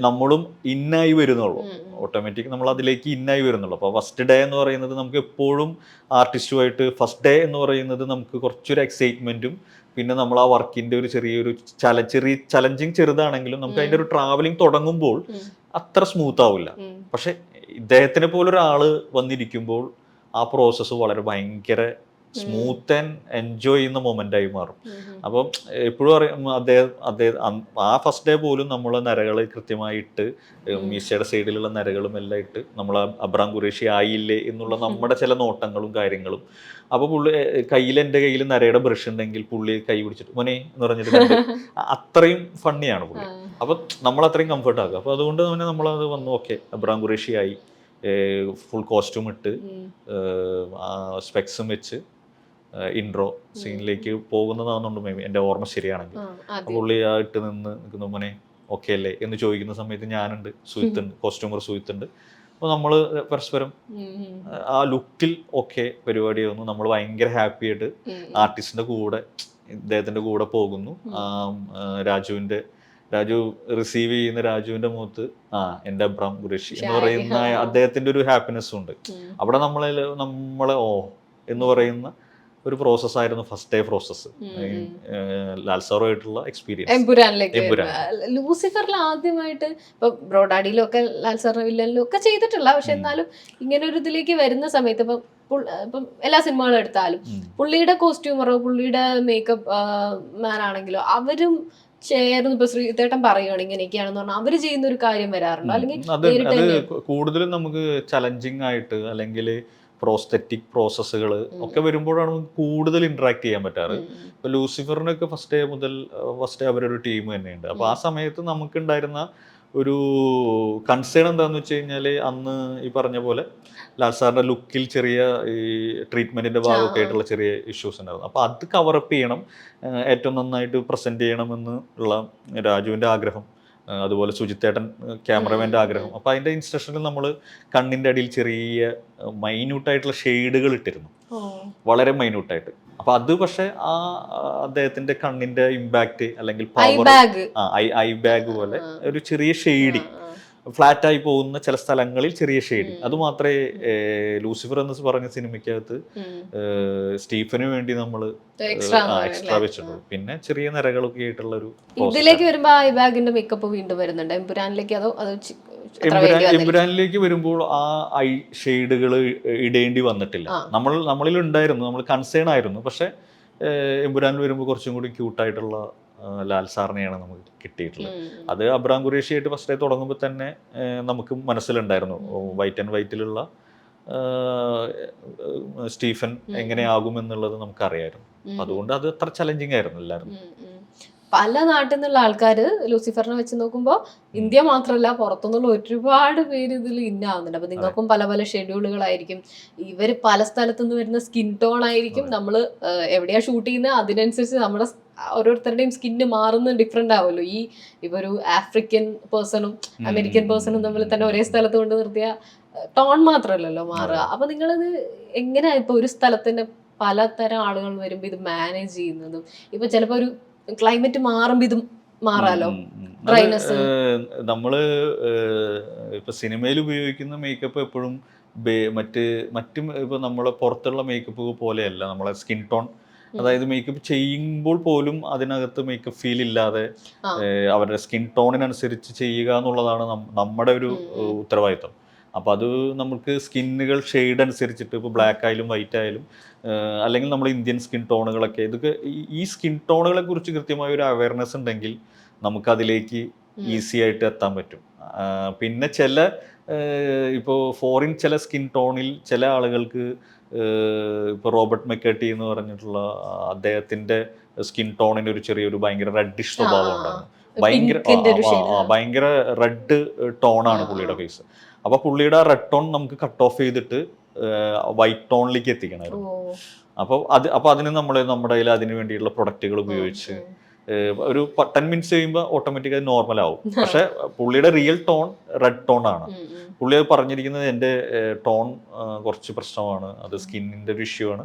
നമ്മളും ഇന്നായി വരുന്നുള്ളൂ. ഓട്ടോമാറ്റിക് നമ്മൾ അതിലേക്ക് ഇന്നായി വരുന്നുള്ളൂ. അപ്പോൾ ഫസ്റ്റ് ഡേ എന്ന് പറയുന്നത് നമുക്ക് എപ്പോഴും ആർട്ടിസ്റ്റുമായിട്ട് ഫസ്റ്റ് ഡേ എന്ന് പറയുന്നത് നമുക്ക് കുറച്ചൊരു എക്സൈറ്റ്മെൻറ്റും പിന്നെ നമ്മൾ ആ വർക്കിൻ്റെ ഒരു ചെറിയ ചലഞ്ചിങ് ചെറുതാണെങ്കിലും നമുക്ക് അതിൻ്റെ ഒരു ട്രാവലിംഗ് തുടങ്ങുമ്പോൾ അത്ര സ്മൂത്ത് ആവില്ല. പക്ഷെ ഇദ്ദേഹത്തിനെ പോലൊരാള് വന്നിരിക്കുമ്പോൾ ആ പ്രോസസ്സ് വളരെ ഭയങ്കര സ്മൂത്ത് ആൻഡ് എൻജോയ് ചെയ്യുന്ന മൊമെന്റ് ആയി മാറും. അപ്പം എപ്പോഴും അറിയാം ആ ഫസ്റ്റ് ഡേ പോലും നമ്മൾ നരകൾ കൃത്യമായിട്ട് മീശയുടെ സൈഡിലുള്ള നരകളും എല്ലാം ഇട്ട് നമ്മൾ അബ്രാം ഖുറേഷി ആയില്ലേ എന്നുള്ള നമ്മുടെ ചില നോട്ടങ്ങളും കാര്യങ്ങളും. അപ്പൊ പുള്ളി എൻ്റെ കയ്യിൽ നരയുടെ ബ്രഷ് ഉണ്ടെങ്കിൽ പുള്ളി കൈ പിടിച്ചിട്ട് മോനെ എന്ന് പറഞ്ഞിട്ട് അത്രയും ഫണ്ണിയാണ് പുള്ളി. അപ്പൊ നമ്മൾ അത്രയും കംഫർട്ട് ആക്കുക. അപ്പൊ അതുകൊണ്ട് തന്നെ നമ്മളത് വന്നു ഓക്കെ അബ്രാം ഖുറേഷി ആയി, ഫുൾ കോസ്റ്റ്യൂം ഇട്ട് സ്പെക്സും വെച്ച് ഇൻട്രോ സീനിലേക്ക് പോകുന്നതാണെന്നുണ്ട് മേ ബി എൻ്റെ ഓർമ്മ ശരിയാണെങ്കിൽ. പുള്ളി ആ ഇട്ട് നിൽക്കുന്ന മോനെ ഓക്കെ അല്ലേ എന്ന് ചോദിക്കുന്ന സമയത്ത് ഞാനുണ്ട്, സുഹിത്തുണ്ട്, കോസ്റ്റ്യൂമർ സുഹിത്തുണ്ട്. അപ്പോൾ നമ്മൾ പരസ്പരം ആ ലുക്കിൽ ഓക്കെ പരിപാടിയായിരുന്നു. നമ്മൾ ഭയങ്കര ഹാപ്പി ആയിട്ട് ആർട്ടിസ്റ്റിന്റെ കൂടെ ഇദ്ദേഹത്തിന്റെ കൂടെ പോകുന്നു. രാജു റിസീവ് ചെയ്യുന്ന രാജുവിന്റെ മുഖത്ത് എൻ്റെ അബ്രാം ഖുറേഷി എന്ന് പറയുന്ന അദ്ദേഹത്തിന്റെ ഒരു ഹാപ്പിനെസ്സും ഉണ്ട് അവിടെ. നമ്മളെ എന്ന് പറയുന്ന ഒരു പ്രോസസ്സായിരുന്നു ഫസ്റ്റ് ഡേ പ്രോസസ്സ്, ലാൽ സാറുമായിട്ടുള്ള എക്സ്പീരിയൻസ്. എമ്പുരാനിലേക്ക് ലൂസിഫറിൽ ആദ്യമായിട്ട് ഇപ്പൊ ബ്രോഡാഡിയിലും ഒക്കെ ലാൽ സാറിന്റെ വില്ലനിലും ഒക്കെ ചെയ്തിട്ടില്ല, പക്ഷെ എന്നാലും ഇങ്ങനെ ഒരു ഇതിലേക്ക് വരുന്ന സമയത്ത് ഇപ്പം എല്ലാ സിനിമകളും എടുത്താലും പുള്ളിയുടെ കോസ്റ്റ്യൂമറോ പുള്ളിയുടെ മേക്കപ്പ് മാൻ ആണെങ്കിലോ അവരും ചേർന്ന് ഇപ്പൊ ശ്രീതേട്ടൻ പറയുകയാണ് ഇങ്ങനെയൊക്കെയാണെന്ന് പറഞ്ഞാൽ അവര് ചെയ്യുന്ന ഒരു കാര്യം വരാറുണ്ടോ? അല്ലെങ്കിൽ കൂടുതലും നമുക്ക് ചലഞ്ചിങ് ആയിട്ട് അല്ലെങ്കിൽ പ്രോസ്തെറ്റിക് പ്രോസസ്സുകൾ ഒക്കെ വരുമ്പോഴാണ് കൂടുതൽ ഇന്ററാക്ട് ചെയ്യാൻ പറ്റാറ്. ഇപ്പൊ ലൂസിഫറിനൊക്കെ ഫസ്റ്റ് ഡേ അവരൊരു ടീം തന്നെയുണ്ട്. അപ്പൊ ആ സമയത്ത് നമുക്കുണ്ടായിരുന്ന ഒരു കൺസേൺ എന്താന്ന് വെച്ച് കഴിഞ്ഞാല് അന്ന് ഈ പറഞ്ഞ പോലെ ലാൽ സാറിന്റെ ലുക്കിൽ ചെറിയ ഈ ട്രീറ്റ്മെന്റിന്റെ ഭാഗമൊക്കെ ആയിട്ടുള്ള ചെറിയ ഇഷ്യൂസ് ഉണ്ടായിരുന്നു. അപ്പൊ അത് കവറപ്പ് ചെയ്യണം, ഏറ്റവും നന്നായിട്ട് പ്രസന്റ് ചെയ്യണമെന്ന് ഉള്ള രാജുവിന്റെ ആഗ്രഹം, അതുപോലെ സുജിത്തേട്ടൻ ക്യാമറമാൻ്റെ ആഗ്രഹം. അപ്പോൾ അതിൻ്റെ ഇൻസ്ട്രക്ഷനിൽ നമ്മൾ കണ്ണിൻ്റെ അടിയിൽ ചെറിയ മൈന്യൂട്ടായിട്ടുള്ള ഷെയ്ഡുകൾ ഇട്ടിരുന്നു, വളരെ മൈന്യൂട്ടായിട്ട്. അപ്പോൾ അത് പക്ഷേ ആ അദ്ദേഹത്തിൻ്റെ കണ്ണിൻ്റെ ഇമ്പാക്റ്റ് അല്ലെങ്കിൽ പവർ, ഐ ബാഗ് പോലെ ഒരു ചെറിയ ഷെയ്ഡിങ്, ഫ്ലാറ്റായി പോകുന്ന ചില സ്ഥലങ്ങളിൽ ചെറിയ ഷെയ്ഡിങ്, അത് മാത്രമേ ലൂസിഫർ എന്ന് പറഞ്ഞ സിനിമയ്ക്കകത്ത് സ്റ്റീഫന് വേണ്ടി നമ്മൾ എക്സ്ട്രാ വെച്ചിട്ടുള്ളൂ. പിന്നെ ചെറിയ നിരകളൊക്കെ ആയിട്ടുള്ള ഒരു ഇതിലേക്ക് വരുമ്പോൾ ഐ ബാഗിന്റെ മേക്കപ്പ് വീണ്ടും വരുന്നുണ്ട് എമ്പുരാനിലേക്ക്. എമ്പുരാനിലേക്ക് വരുമ്പോൾ ആ ഐ ഷെയ്ഡുകൾ ഇടേണ്ടി വന്നിട്ടില്ല. നമ്മളിൽ ഉണ്ടായിരുന്നു, നമ്മൾ കൺസേൺ ആയിരുന്നു. പക്ഷെ എമ്പുരാനിൽ വരുമ്പോൾ കുറച്ചും കൂടി ക്യൂട്ടായിട്ടുള്ള ലാൽ സാറിനെയാണ് നമുക്ക് കിട്ടിയിട്ടുള്ളത്. അത് അബ്രാം ഖുറേഷി ആയിട്ട് ഫസ്റ്റ് ഡേ തുടങ്ങുമ്പോൾ തന്നെ നമുക്ക് മനസ്സിലുണ്ടായിരുന്നു വൈറ്റ് ആൻഡ് വൈറ്റിലുള്ള സ്റ്റീഫൻ എങ്ങനെയാകുമെന്നുള്ളത് നമുക്കറിയായിരുന്നു. അതുകൊണ്ട് അത് അത്ര ചലഞ്ചിങ് ആയിരുന്നു എല്ലാവരും. പല നാട്ടിൽ നിന്നുള്ള ആൾക്കാർ ലൂസിഫറിനെ വെച്ച് നോക്കുമ്പോൾ ഇന്ത്യ മാത്രമല്ല പുറത്തുനിന്നുള്ള ഒരുപാട് പേര് ഇതിൽ ഇന്നാവുന്നുണ്ട്. അപ്പൊ നിങ്ങൾക്കും പല പല ഷെഡ്യൂളുകളായിരിക്കും, ഇവർ പല സ്ഥലത്തു നിന്ന് വരുന്ന സ്കിൻ ടോൺ ആയിരിക്കും, നമ്മൾ എവിടെയാ ഷൂട്ട് ചെയ്യുന്നത് അതിനനുസരിച്ച് നമ്മുടെ ഓരോരുത്തരുടെയും സ്കിന്ന് മാറുന്ന ഡിഫറെന്റ് ആവുമല്ലോ. ഇപ്പൊ ഒരു ആഫ്രിക്കൻ പേഴ്സണും അമേരിക്കൻ പേഴ്സണും തമ്മിൽ തന്നെ ഒരേ സ്ഥലത്ത് കൊണ്ട് നിർത്തിയ ടോൺ മാത്രമല്ലല്ലോ മാറുക. അപ്പൊ നിങ്ങളത് എങ്ങനെയാ ഇപ്പൊ ഒരു സ്ഥലത്തിന്റെ പലതരം ആളുകൾ വരുമ്പോ ഇത് മാനേജ് ചെയ്യുന്നതും? ഇപ്പൊ ചിലപ്പോ ഒരു ക്ലൈമറ്റ് മാറുമ്പോ ഇതും മാറാലോ, ഡ്രൈനെസ്. നമ്മള് ഇപ്പൊ സിനിമയിൽ ഉപയോഗിക്കുന്ന മേക്കപ്പ് എപ്പോഴും മറ്റ് ഇപ്പൊ നമ്മളെ പുറത്തുള്ള മേക്കപ്പ് പോലെയല്ല. നമ്മളെ സ്കിൻ ടോൺ, അതായത് മേക്കപ്പ് ചെയ്യുമ്പോൾ പോലും അതിനകത്ത് മേക്കപ്പ് ഫീൽ ഇല്ലാതെ അവരുടെ സ്കിൻ ടോണിനനുസരിച്ച് ചെയ്യുക എന്നുള്ളതാണ് നമ്മുടെ ഒരു ഉത്തരവാദിത്വം. അപ്പോൾ അത് നമുക്ക് സ്കിന്നുകൾ ഷെയ്ഡ് അനുസരിച്ചിട്ട് ഇപ്പോൾ ബ്ലാക്ക് ആയാലും വൈറ്റ് ആയാലും അല്ലെങ്കിൽ നമ്മൾ ഇന്ത്യൻ സ്കിൻ ടോണുകളൊക്കെ, ഇതൊക്കെ ഈ സ്കിൻ ടോണുകളെ കുറിച്ച് കൃത്യമായ ഒരു അവയർനെസ് ഉണ്ടെങ്കിൽ നമുക്കതിലേക്ക് ഈസി ആയിട്ട് എത്താൻ പറ്റും. പിന്നെ ഇപ്പോൾ ഫോറിൻ ചില സ്കിൻ ടോണിൽ ചില ആളുകൾക്ക് ഇപ്പോൾ റോബർട്ട് മെക്കർട്ടി എന്ന് പറഞ്ഞിട്ടുള്ള അദ്ദേഹത്തിൻ്റെ സ്കിൻ ടോണിന് ഒരു ചെറിയൊരു ഭയങ്കര റെഡിഷ് സ്വഭാവം ഉണ്ടായിരുന്നു. ഭയങ്കര റെഡ് ടോണാണ് പുള്ളിയുടെ ഫേസ്. അപ്പോൾ പുള്ളിയുടെ റെഡ് ടോൺ നമുക്ക് കട്ട് ഓഫ് ചെയ്തിട്ട് വൈറ്റ് ടോണിലേക്ക് എത്തിക്കണമായിരുന്നു. അപ്പോൾ അതിന് നമ്മുടെ കയ്യിൽ അതിന് വേണ്ടിയുള്ള പ്രൊഡക്റ്റുകൾ ഉപയോഗിച്ച് ഒരു 10 മിനിറ്റ്സ് കഴിയുമ്പോൾ ഓട്ടോമാറ്റിക്കായി നോർമൽ ആവും. പക്ഷെ പുള്ളിയുടെ റിയൽ ടോൺ റെഡ് ടോൺ ആണ്. പുള്ളി അത് പറഞ്ഞിരിക്കുന്നത് എൻ്റെ ടോൺ കുറച്ച് പ്രശ്നമാണ്, അത് സ്കിന്നിൻ്റെ ഒരു ഇഷ്യൂ ആണ്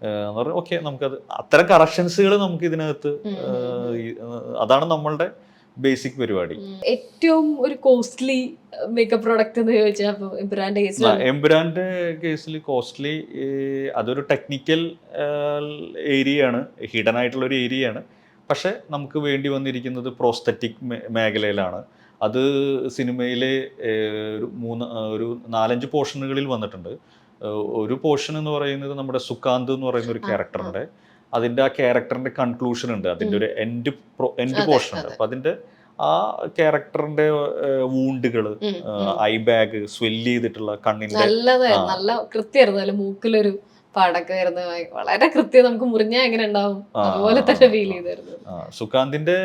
എന്ന് പറഞ്ഞാൽ ഓക്കെ, നമുക്കത് അത്തരം കറക്ഷൻസുകൾ നമുക്ക് ഇതിനകത്ത്, അതാണ് നമ്മളുടെ ബേസിക് പരിപാടി. ഏറ്റവും ഒരു കോസ്റ്റ്ലി മേക്കപ്പ് പ്രോഡക്റ്റ് എന്ന് ചോദിച്ചാൽ എംപുരാന്റെ കേസിൽ കോസ്റ്റ്ലി, അതൊരു ടെക്നിക്കൽ ഏരിയയാണ്, ഹിഡൻ ആയിട്ടുള്ള ഒരു ഏരിയയാണ്. പക്ഷെ നമുക്ക് വേണ്ടി വന്നിരിക്കുന്നത് പ്രോസ്തെറ്റിക് മേഖലയിലാണ്. അത് സിനിമയിലെ ഒരു 4-5 പോർഷനുകളിൽ വന്നിട്ടുണ്ട്. ഒരു പോർഷൻ എന്ന് പറയുന്നത് നമ്മുടെ സുകാന്ത് എന്ന് പറയുന്ന ഒരു ക്യാരക്ടറിന്റെ, അതിന്റെ ആ ക്യാരക്ടറിന്റെ കൺക്ലൂഷൻ ഉണ്ട്, അതിന്റെ ഒരു എൻഡ് പോർഷൻ ഉണ്ട്. അപ്പൊ അതിന്റെ ആ ക്യാരക്ടറിന്റെ വൂണ്ടുകള്, ഐ ബാഗ് സ്വെല്ല് ചെയ്തിട്ടുള്ള കണ്ണിന്റെ നല്ല കൃത്യമായിരുന്നു. നല്ല മൂക്കിലൊരു പാടൊക്കെ വരുന്ന വളരെ കൃത്യം, നമുക്ക് മുറിഞ്ഞാൽ എങ്ങനെ ഉണ്ടാവും അതുപോലെ തന്നെ ഫീൽ ചെയ്തായിരുന്നു. സുകാന്തിന്റെ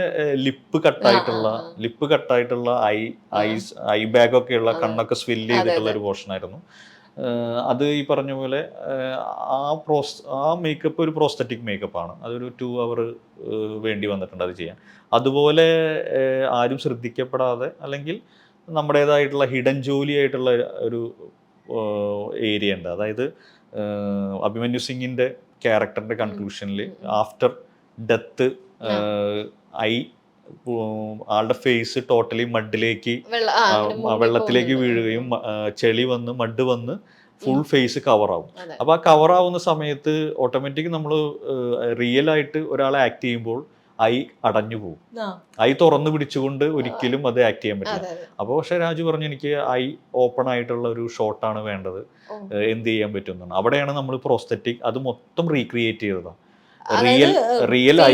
ലിപ്പ് കട്ടായിട്ടുള്ള ഐ ബാഗ് ഒക്കെ ഉള്ള കണ്ണൊക്കെ സ്വെല്ല് ചെയ്തിട്ടുള്ള ഒരു പോർഷൻ ആയിരുന്നു അത്. ഈ പറഞ്ഞ പോലെ ആ മേക്കപ്പ് ഒരു പ്രോസ്തറ്റിക് മേക്കപ്പാണ്. അതൊരു 2 hour വേണ്ടി വന്നിട്ടുണ്ട് അത് ചെയ്യാൻ. അതുപോലെ ആരും ശ്രദ്ധിക്കപ്പെടാതെ അല്ലെങ്കിൽ നമ്മുടേതായിട്ടുള്ള ഹിഡൻ ജോലിയായിട്ടുള്ള ഒരു ഏരിയ ഉണ്ട്. അതായത് അഭിമന്യു സിംഗിന്റെ ക്യാരക്ടറിന്റെ കൺക്ലൂഷനിൽ ആഫ്റ്റർ ഡെത്ത് ആളുടെ ഫേസ് ടോട്ടലി മഡിലേക്ക് വെള്ളത്തിലേക്ക് വീഴുകയും ചെളി വന്ന് മഡ് വന്ന് ഫുൾ ഫേസ് കവറാവും. അപ്പൊ ആ കവറാവുന്ന സമയത്ത് ഓട്ടോമാറ്റിക് നമ്മൾ റിയൽ ആയിട്ട് ഒരാളെ ആക്ട് ചെയ്യുമ്പോൾ ഐ അടഞ്ഞു പോകും. ഐ തുറന്നു പിടിച്ചുകൊണ്ട് ഒരിക്കലും അത് ആക്ട് ചെയ്യാൻ പറ്റില്ല. അപ്പോൾ പക്ഷെ രാജു പറഞ്ഞു എനിക്ക് ഐ ഓപ്പൺ ആയിട്ടുള്ള ഒരു ഷോട്ടാണ് വേണ്ടത്, എന്ത് ചെയ്യാൻ പറ്റുമെന്നാണ്. അവിടെയാണ് നമ്മൾ പ്രോസ്തറ്റിക് അത് മൊത്തം റീക്രിയേറ്റ് ചെയ്തതാണ്. റിയൽ ഐ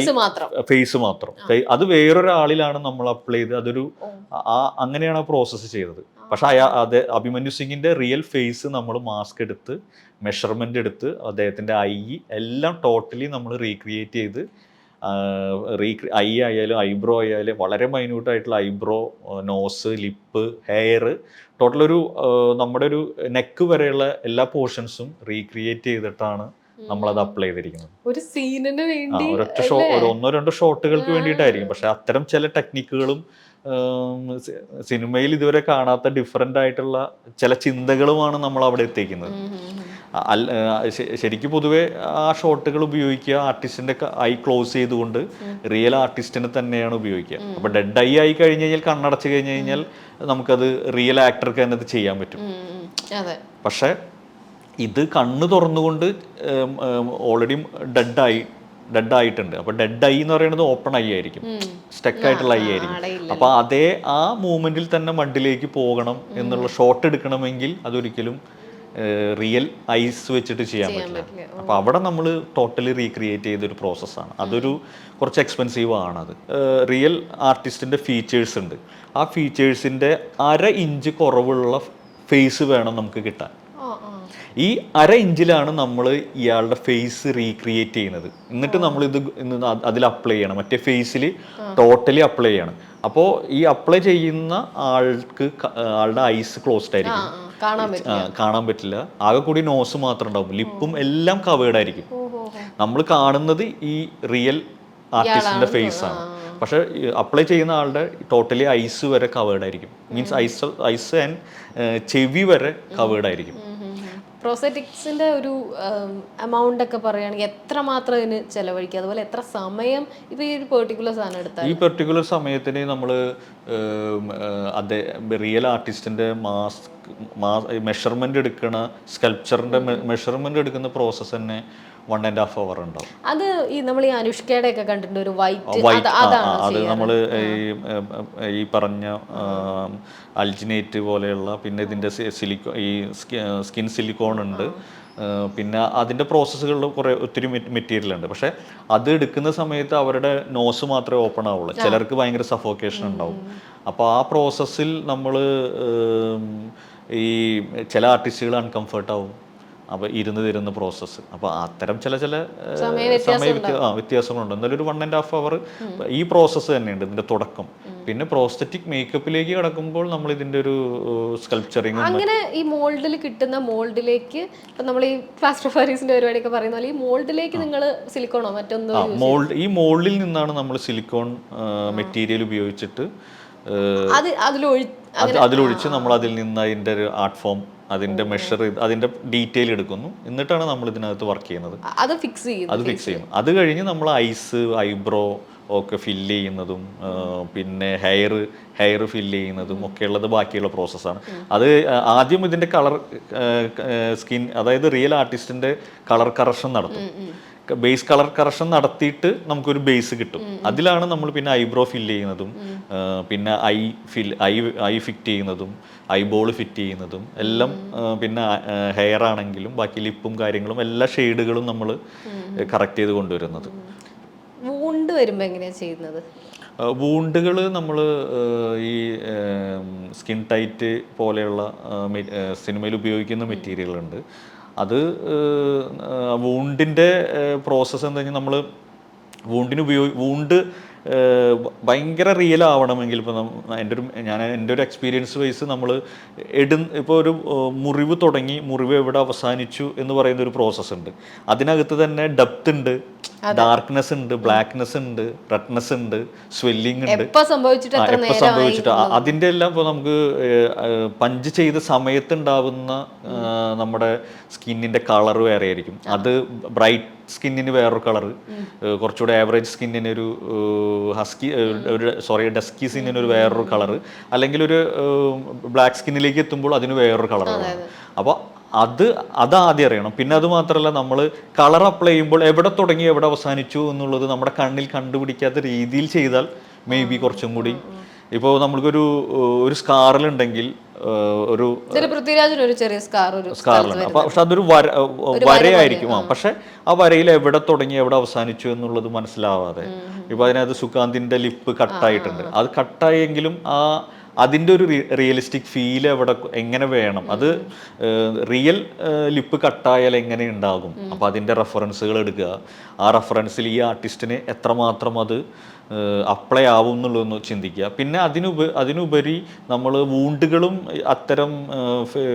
ഫേസ് മാത്രം, അത് വേറൊരാളിലാണ് നമ്മൾ അപ്ലൈ ചെയ്ത് അതൊരു അങ്ങനെയാണ് ആ പ്രോസസ്സ് ചെയ്തത്. പക്ഷെ അത് അഭിമന്യു സിംഗിന്റെ റിയൽ ഫേസ് നമ്മൾ മാസ്ക് എടുത്ത് മെഷർമെന്റ് എടുത്ത് അദ്ദേഹത്തിന്റെ ഐ എല്ലാം ടോട്ടലി നമ്മൾ റീക്രിയേറ്റ് ചെയ്ത് ഐ ആയാലും ഐബ്രോ ആയാലും വളരെ മൈന്യൂട്ടായിട്ടുള്ള eyebrow, nose, lip, hair, total ഒരു നമ്മുടെ ഒരു നെക്ക് വരെയുള്ള എല്ലാ പോർഷൻസും റീക്രിയേറ്റ് ചെയ്തിട്ടാണ് നമ്മളത് അപ്ലൈ ചെയ്തിരിക്കുന്നത്. ഒരു സീനിന് വേണ്ടി ഒരൊറ്റ ഒരു 1-2 ഷോട്ടുകൾക്ക് വേണ്ടിയിട്ടായിരിക്കും. പക്ഷെ അത്തരം ചില ടെക്നിക്കുകളും സിനിമയിൽ ഇതുവരെ കാണാത്ത ഡിഫറെൻ്റ് ആയിട്ടുള്ള ചില ചിന്തകളുമാണ് നമ്മൾ അവിടെ എത്തിക്കുന്നത്. ശരിക്കും പൊതുവെ ആ ഷോട്ടുകൾ ഉപയോഗിക്കുക ആർട്ടിസ്റ്റിന്റെ ഐ ക്ലോസ് ചെയ്തുകൊണ്ട് റിയൽ ആർട്ടിസ്റ്റിനെ തന്നെയാണ് ഉപയോഗിക്കുക. അപ്പൊ ഡെഡ് ഐ ആയി കഴിഞ്ഞ് കഴിഞ്ഞാൽ കണ്ണടച്ച് കഴിഞ്ഞ് കഴിഞ്ഞാൽ നമുക്കത് റിയൽ ആക്ടർക്ക് തന്നെ അത് ചെയ്യാൻ പറ്റും. പക്ഷെ ഇത് കണ്ണ് തുറന്നുകൊണ്ട് ഓൾറെഡി ഡെഡ് ആയിട്ടുണ്ട്. അപ്പൊ ഡെഡ് ഐ എന്ന് പറയുന്നത് ഓപ്പൺ ഐ ആയിരിക്കും, സ്റ്റക്ക് ആയിട്ടുള്ള ഐ ആയിരിക്കും. അപ്പൊ അതേ ആ മൂവ്മെന്റിൽ തന്നെ മഡിലേക്ക് പോകണം എന്നുള്ള ഷോട്ട് എടുക്കണമെങ്കിൽ അതൊരിക്കലും റിയൽ ഐസ് വെച്ചിട്ട് ചെയ്യാൻ പറ്റില്ല. അപ്പൊ അവിടെ നമ്മൾ ടോട്ടലി റീക്രിയേറ്റ് ചെയ്തൊരു പ്രോസസ്സാണ്. അതൊരു കുറച്ച് എക്സ്പെൻസീവ് ആണത്. റിയൽ ആർട്ടിസ്റ്റിന്റെ ഫീച്ചേഴ്സ് ഉണ്ട്. ആ ഫീച്ചേഴ്സിന്റെ 1/2 ഇഞ്ച് കുറവുള്ള ഫേസ് വേണം നമുക്ക് കിട്ടാൻ. ഈ 1/2 ഇഞ്ചിലാണ് നമ്മൾ ഇയാളുടെ ഫേസ് റീക്രിയേറ്റ് ചെയ്യുന്നത്. എന്നിട്ട് നമ്മൾ ഇത് അതിൽ അപ്ലൈ ചെയ്യണം, മറ്റേ ഫേസിൽ ടോട്ടലി അപ്ലൈ ചെയ്യണം. അപ്പോൾ ഈ അപ്ലൈ ചെയ്യുന്ന ആളുടെ ഐസ് ക്ലോസ്ഡ് ആയിരിക്കും, കാണാൻ പറ്റില്ല. ആകെ കൂടി നോസ് മാത്രം ഉണ്ടാവും, ലിപ്പും എല്ലാം കവേർഡ് ആയിരിക്കും. നമ്മൾ കാണുന്നത് ഈ റിയൽ ആർട്ടിസ്റ്റിന്റെ ഫേസ് ആണ്. പക്ഷെ അപ്ലൈ ചെയ്യുന്ന ആളുടെ ടോട്ടലി ഐസ് വരെ കവേർഡ് ആയിരിക്കും. മീൻസ് ഐസ് ആൻഡ് ചെവി വരെ കവേർഡ് ആയിരിക്കും. പ്രോസ്തെറ്റിക്സിന്റെ ഒരു എമൗണ്ട് ഒക്കെ പറയുകയാണെങ്കിൽ എത്രമാത്രം ഇതിന് ചെലവഴിക്കുക, അതുപോലെ എത്ര സമയം ഇപ്പൊ ഈ ഒരു പെർട്ടിക്കുലർ സാധനം എടുത്താൽ ഈ പെർട്ടിക്കുലർ സമയത്തിന് നമ്മൾ റിയൽ ആർട്ടിസ്റ്റിന്റെ മെഷർമെന്റ് എടുക്കണ സ്കൾപ്ചറിന്റെ മെഷർമെന്റ് എടുക്കുന്ന പ്രോസസ്സ് തന്നെ 1.5 hour ഉണ്ടാവും. അത് ഈ നമ്മൾ ഈ അനുഷ്കയുടെ ഒക്കെ കണ്ടിട്ടുണ്ട്, ഒരു വൈറ്റ് അത് നമ്മൾ ഈ പറഞ്ഞ അൾജിനേറ്റ് പോലെയുള്ള, പിന്നെ ഇതിന്റെ ഈ സ്കിൻ സിലിക്കോൺ ഉണ്ട്, പിന്നെ അതിൻ്റെ പ്രോസസ്സുകളിൽ ഒത്തിരി മെറ്റീരിയൽ ഉണ്ട്. പക്ഷെ അത് എടുക്കുന്ന സമയത്ത് അവരുടെ നോസ് മാത്രമേ ഓപ്പൺ ആവുള്ളൂ, ചിലർക്ക് ഭയങ്കര സഫോക്കേഷൻ ഉണ്ടാവും. അപ്പോൾ ആ പ്രോസസ്സിൽ നമ്മൾ ഈ ചില ആർട്ടിസ്റ്റുകൾ അൺകംഫർട്ട് ആവും, അപ്പോൾ ഇരുന്ന് തരുന്ന പ്രോസസ്സ്. അപ്പോൾ അത്തരം ചില വ്യത്യാസങ്ങളുണ്ട്. എന്നാലും ഒരു 1.5 hour ഈ പ്രോസസ്സ് തന്നെയുണ്ട് ഇതിന്റെ തുടക്കം. പിന്നെ പ്രോസ്തെറ്റിക് മേക്കപ്പിലേക്ക് കടക്കുമ്പോൾ നമ്മൾ ഇതിന്റെ ഒരു സ്കൾപ്ചറിങ്, അങ്ങനെ ഈ മോൾഡിൽ കിട്ടുന്ന മോൾഡിലേക്ക് ഇപ്പൊ നമ്മൾ ഈ പ്ലാസ്റ്റർ ഓഫ് പാരീസിന്റെ പരിപാടിയൊക്കെ പറയുന്ന പോലെ ഈ മോൾഡിലേക്ക് നിങ്ങൾ സിലിക്കോണോ മറ്റൊന്നോ ഈ മോൾഡിൽ നിന്നാണ് നമ്മൾ സിലിക്കോൺ മെറ്റീരിയൽ ഉപയോഗിച്ചിട്ട് അതിലൊഴിച്ച് നമ്മൾ അതിൽ നിന്ന് അതിന്റെ ഒരു ആർട്ട് ഫോം, അതിന്റെ മെഷർ, അതിന്റെ ഡീറ്റെയിൽ എടുക്കുന്നു. എന്നിട്ടാണ് നമ്മൾ ഇതിനകത്ത് വർക്ക് ചെയ്യുന്നത്. അത് ഫിക്സ് ചെയ്യുന്നു. അത് കഴിഞ്ഞ് നമ്മൾ ഐസ്, ഐബ്രോ ഒക്കെ ഫില്ല് ചെയ്യുന്നതും പിന്നെ ഹെയർ ഫില്ല് ചെയ്യുന്നതും ഒക്കെ ഉള്ളത് ബാക്കിയുള്ള പ്രോസസ്സാണ്. അത് ആദ്യം ഇതിന്റെ കളർ സ്കിൻ, അതായത് റിയൽ ആർട്ടിസ്റ്റിന്റെ കളർ കറക്ഷൻ നടത്തും. ബേസ് കളർ കറക്ഷൻ നടത്തിയിട്ട് നമുക്കൊരു ബേസ് കിട്ടും. അതിലാണ് നമ്മൾ പിന്നെ ഐബ്രോ ഫില്ല് ചെയ്യുന്നതും പിന്നെ ഐ ഫിറ്റ് ചെയ്യുന്നതും ഐബോൾ ഫിറ്റ് ചെയ്യുന്നതും എല്ലാം പിന്നെ ഹെയർ ആണെങ്കിലും ബാക്കി ലിപ്പും കാര്യങ്ങളും എല്ലാ ഷെയ്ഡുകളും നമ്മൾ കറക്റ്റ് ചെയ്ത് കൊണ്ടുവരുന്നത്. വൂണ്ട് വരുമ്പോൾ എങ്ങനെയാണ് ചെയ്യുന്നത്? വൂണ്ടുകൾ നമ്മൾ ഈ സ്കിൻ ടൈറ്റ് പോലെയുള്ള സിനിമയിൽ ഉപയോഗിക്കുന്ന മെറ്റീരിയലുണ്ട്. അത് വൂണ്ടിൻ്റെ പ്രോസസ്സ് എന്താ വെച്ചാൽ നമ്മൾ വൂണ്ട് ഭയങ്കര റിയൽ ആവണമെങ്കിൽ ഇപ്പോൾ എൻ്റെ ഒരു എക്സ്പീരിയൻസ് വൈസ് നമ്മൾ ഇപ്പോൾ ഒരു മുറിവ് തുടങ്ങി മുറിവ് എവിടെ അവസാനിച്ചു എന്ന് പറയുന്ന ഒരു പ്രോസസ്സ് ഉണ്ട്. അതിനകത്ത് തന്നെ ഡെപ്ത് ഉണ്ട്, ഡാർക്ക്നെസ് ഉണ്ട്, ബ്ലാക്ക്നെസ് ഉണ്ട്, റെഡ്നെസ് ഉണ്ട്, സ്വെല്ലിംഗ് ഉണ്ട്, എപ്പോൾ സംഭവിച്ചിട്ട് അതിൻ്റെ എല്ലാം ഇപ്പോൾ നമുക്ക് പഞ്ച് ചെയ്ത സമയത്തുണ്ടാവുന്ന നമ്മുടെ സ്കിന്നിൻ്റെ കളർ വേറെ ആയിരിക്കും. അത് ബ്രൈറ്റ് സ്കിന്നിന് വേറൊരു കളറ്, കുറച്ചുകൂടെ ആവറേജ് സ്കിന്നിന് ഡസ്കി സ്കിന്നിന് ഒരു വേറൊരു കളറ്, അല്ലെങ്കിൽ ഒരു ബ്ലാക്ക് സ്കിന്നിലേക്ക് എത്തുമ്പോൾ അതിന് വേറൊരു കളർ. അപ്പോൾ അതാദ്യം അറിയണം. പിന്നെ അത് മാത്രമല്ല, നമ്മൾ കളർ അപ്ലൈ ചെയ്യുമ്പോൾ എവിടെ തുടങ്ങി എവിടെ അവസാനിച്ചു എന്നുള്ളത് നമ്മുടെ കണ്ണിൽ കണ്ടുപിടിക്കാത്ത രീതിയിൽ ചെയ്താൽ മേ ബി കുറച്ചും കൂടി. ഇപ്പോൾ നമ്മൾക്കൊരു സ്കാറിലുണ്ടെങ്കിൽ ഒരു സ്കാറിലുണ്ട്, പക്ഷെ അതൊരു വരയായിരിക്കും. പക്ഷെ ആ വരയിൽ എവിടെ തുടങ്ങി എവിടെ അവസാനിച്ചു എന്നുള്ളത് മനസ്സിലാവാതെ, ഇപ്പൊ അതിനകത്ത് സുകാന്തിന്റെ ലിപ്പ് കട്ടായിട്ടുണ്ട്, അത് കട്ടായെങ്കിലും അതിൻ്റെ ഒരു റിയലിസ്റ്റിക് ഫീൽ എങ്ങനെ വേണം, അത് റിയൽ ലിപ്പ് കട്ടായാൽ എങ്ങനെ ഉണ്ടാകും, അപ്പം അതിൻ്റെ റെഫറൻസുകൾ എടുക്കുക. ആ റെഫറൻസിൽ ഈ ആർട്ടിസ്റ്റിന് എത്രമാത്രം അത് അപ്ലൈ ആവും എന്നുള്ളതൊന്ന് ചിന്തിക്കുക. പിന്നെ അതിനുപരി നമ്മൾ വൂണ്ടുകളും അത്തരം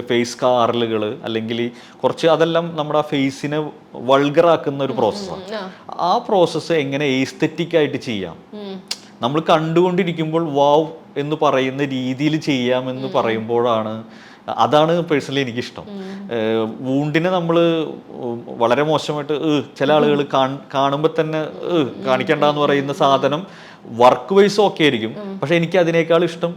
ഫേസ് സ്കാറുകൾ അല്ലെങ്കിൽ കുറച്ച് അതെല്ലാം നമ്മുടെ ആ ഫേസിനെ വൾഗറാക്കുന്ന ഒരു പ്രോസസ്സാണ്. ആ പ്രോസസ്സ് എങ്ങനെ എസ്തെറ്റിക് ആയിട്ട് ചെയ്യാം, നമ്മൾ കണ്ടുകൊണ്ടിരിക്കുമ്പോൾ വാവ് എന്ന് പറയുന്ന രീതിയിൽ ചെയ്യാമെന്ന് പറയുമ്പോഴാണ്, അതാണ് പേഴ്സണലി എനിക്കിഷ്ടം. വൂണ്ടിനെ നമ്മൾ വളരെ മോശമായിട്ട് ചില ആളുകൾ കാണുമ്പോൾ തന്നെ കാണിക്കണ്ടെന്ന് പറയുന്ന സാധനം വർക്ക് വൈസ് ഓക്കെ ആയിരിക്കും, പക്ഷെ എനിക്ക് അതിനേക്കാൾ ഇഷ്ടം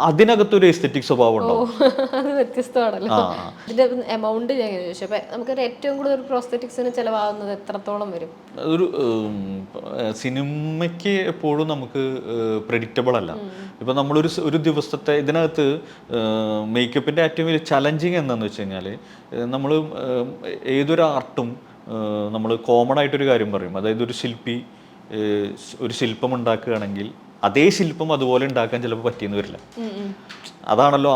അതിനകത്തൊരു എസ്തെറ്റിക് സ്വഭാവം ഉണ്ടാവും. അത് വ്യത്യസ്തമാണല്ലോ. ഇതിന്റെ എമൗണ്ട് ഞാൻ ചോദിച്ചു, അപ്പൊ നമുക്ക് ഏറ്റവും കൂടുതൽ പ്രോസ്തെറ്റിക്സിന് ചെലവാകുന്നത് എത്രത്തോളം വരും? ഒരു സിനിമയ്ക്ക് എപ്പോഴും നമുക്ക് പ്രെഡിക്റ്റബിൾ അല്ല. ഇപ്പം ഒരു ദിവസത്തെ ഇതിനകത്ത് മേക്കപ്പിൻ്റെ ഏറ്റവും വലിയ ചലഞ്ചിങ് എന്താണെന്ന് വെച്ച് കഴിഞ്ഞാൽ, നമ്മൾ ഏതൊരു ആർട്ടും നമ്മൾ കോമൺ ആയിട്ടൊരു കാര്യം പറയും. അതായത് ഒരു ശില്പി ഒരു ശില്പം ഉണ്ടാക്കുകയാണെങ്കിൽ അതേ ശില്പം അതുപോലെ ഉണ്ടാക്കാൻ ചിലപ്പോൾ പറ്റിയെന്ന് വരില്ല. അതാണല്ലോ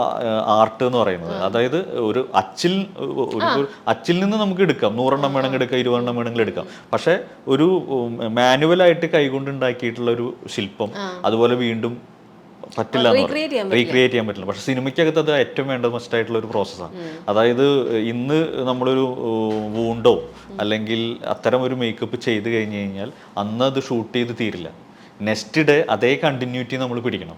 ആർട്ട് എന്ന് പറയുന്നത്. അതായത് ഒരു അച്ചിൽ നിന്ന് നമുക്ക് എടുക്കാം, 100 എണ്ണം വേണമെങ്കിൽ എടുക്കാം, 20 എണ്ണം വേണമെങ്കിൽ എടുക്കാം. പക്ഷെ ഒരു മാനുവലായിട്ട് കൈകൊണ്ട് ഉണ്ടാക്കിയിട്ടുള്ള ഒരു ശില്പം അതുപോലെ വീണ്ടും പറ്റില്ല എന്ന് പറയും, റീക്രിയേറ്റ് ചെയ്യാൻ പറ്റില്ല. പക്ഷെ സിനിമയ്ക്കകത്ത് അത് ഏറ്റവും വേണ്ടത് മസ്റ്റായിട്ടുള്ള ഒരു പ്രോസസ്സാണ്. അതായത് ഇന്ന് നമ്മളൊരു വൂണ്ടോ അല്ലെങ്കിൽ അത്തരം ഒരു മേക്കപ്പ് ചെയ്ത് കഴിഞ്ഞ് കഴിഞ്ഞാൽ അന്ന് അത് ഷൂട്ട് ചെയ്ത് തീരില്ല. നെക്സ്റ്റ് ഡേ അതേ കണ്ടിന്യൂറ്റി നമ്മൾ പിടിക്കണം.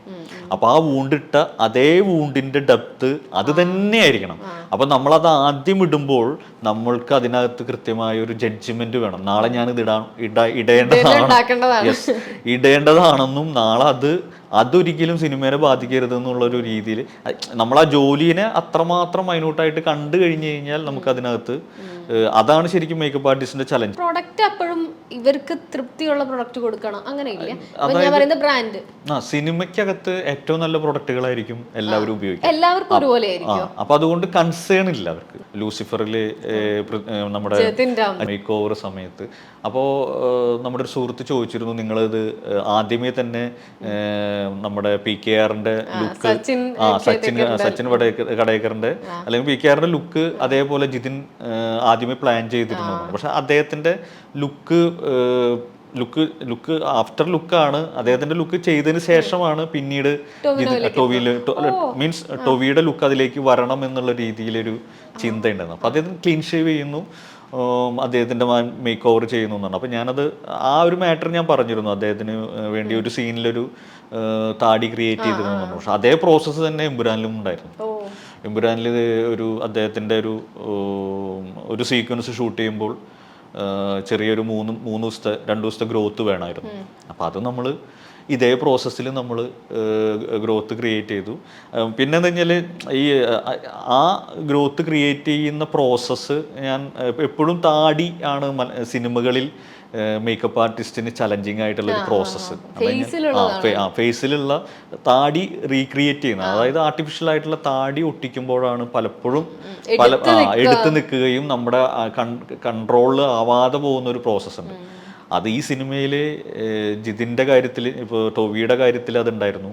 അപ്പോൾ ആ വൂണ്ടിട്ട അതേ വൂണ്ടിന്റെ ഡെപ്ത് അത് തന്നെ ആയിരിക്കണം. അപ്പം നമ്മളത് ആദ്യം ഇടുമ്പോൾ നമ്മൾക്ക് അതിനകത്ത് കൃത്യമായ ഒരു ജഡ്ജ്മെന്റ് വേണം. നാളെ ഞാനിത് ഇടേണ്ടതാണെന്നും നാളെ അതൊരിക്കലും സിനിമയെ ബാധിക്കരുത് എന്നുള്ളൊരു രീതിയിൽ നമ്മൾ ആ ജോലിനെ അത്രമാത്രം മൈന്യൂട്ടായിട്ട് കണ്ടു കഴിഞ്ഞു കഴിഞ്ഞാൽ നമുക്ക് അതിനകത്ത് അതാണ് ശരിക്കും മേക്കപ്പ് ആർട്ടിസ്റ്റിന്റെ ചലഞ്ച്. പ്രൊഡക്റ്റ് അപ്പോഴും ഇവർക്ക് തൃപ്തിയുള്ള പ്രൊഡക്റ്റ് കൊടുക്കണം, അങ്ങനെയില്ല. ബ്രാൻഡ് സിനിമയ്ക്കകത്ത് ഏറ്റവും നല്ല പ്രൊഡക്റ്റുകളായിരിക്കും എല്ലാവരും ഉപയോഗിക്കും, എല്ലാവർക്കും ഒരുപോലെ ആയിരിക്കും. അപ്പൊ അതുകൊണ്ട് കൺസേൺ ഇല്ല അവർക്ക്. ലൂസിഫറില് നമ്മുടെ മേക്ക് ഓവർ സമയത്ത് അപ്പോൾ നമ്മുടെ ഒരു സുഹൃത്ത് ചോദിച്ചിരുന്നു, നിങ്ങളിത് ആദ്യമേ തന്നെ നമ്മുടെ PKRന്റെ ലുക്ക്, സച്ചിൻ കടേക്കറിന്റെ അല്ലെങ്കിൽ PKRന്റെ ലുക്ക് അതേപോലെ ജിതിൻ ആദ്യമേ പ്ലാൻ ചെയ്തിരുന്നു. പക്ഷെ അദ്ദേഹത്തിന്റെ ലുക്ക് ആഫ്റ്റർ ലുക്കാണ്, അദ്ദേഹത്തിന്റെ ലുക്ക് ചെയ്തതിന് ശേഷമാണ് പിന്നീട് ടൊവിയുടെ ലുക്ക് അതിലേക്ക് വരണം എന്നുള്ള രീതിയിലൊരു ചിന്ത ഉണ്ടായിരുന്നു. അപ്പൊ അദ്ദേഹത്തിന് ക്ലീൻ ഷേവ് ചെയ്യുന്നു, അദ്ദേഹത്തിന്റെ മേക്ക് ഓവർ ചെയ്യുന്നു എന്നാണ്. അപ്പൊ ഞാനത് ആ ഒരു മാറ്റർ ഞാൻ പറഞ്ഞിരുന്നു, അദ്ദേഹത്തിന് വേണ്ടി ഒരു സീനിലൊരു താടി ക്രിയേറ്റ് ചെയ്തിരുന്നു. പക്ഷെ അതേ പ്രോസസ്സ് തന്നെ എമ്പുരാനിലും ഉണ്ടായിരുന്നു. എമ്പുരാനിൽ അദ്ദേഹത്തിന്റെ ഒരു സീക്വൻസ് ഷൂട്ട് ചെയ്യുമ്പോൾ ചെറിയൊരു 2 ദിവസത്തെ ഗ്രോത്ത് വേണമായിരുന്നു. അപ്പോൾ അത് നമ്മൾ ഇതേ പ്രോസസ്സിൽ നമ്മൾ ഗ്രോത്ത് ക്രിയേറ്റ് ചെയ്തു. പിന്നെ എന്താ വെച്ചാൽ ഈ ആ ഗ്രോത്ത് ക്രിയേറ്റ് ചെയ്യുന്ന പ്രോസസ്സ് ഞാൻ എപ്പോഴും താടി ആണ് സിനിമകളിൽ മേക്കപ്പ് ആർട്ടിസ്റ്റിന് ചലഞ്ചിങ് ആയിട്ടുള്ള ഒരു പ്രോസസ്സ്. ഫേസിലുള്ള താടി റീക്രിയേറ്റ് ചെയ്യുന്നത്, അതായത് ആർട്ടിഫിഷ്യൽ ആയിട്ടുള്ള താടി ഒട്ടിക്കുമ്പോഴാണ് പലപ്പോഴും എടുത്തു നിൽക്കുകയും നമ്മുടെ കൺട്രോളിൽ ആവാതെ പോകുന്ന ഒരു പ്രോസസ്സ് ഉണ്ട്. അത് ഈ സിനിമയിൽ ജിതിൻ്റെ കാര്യത്തിൽ, ഇപ്പോൾ ടോവിയുടെ കാര്യത്തിൽ അതുണ്ടായിരുന്നു.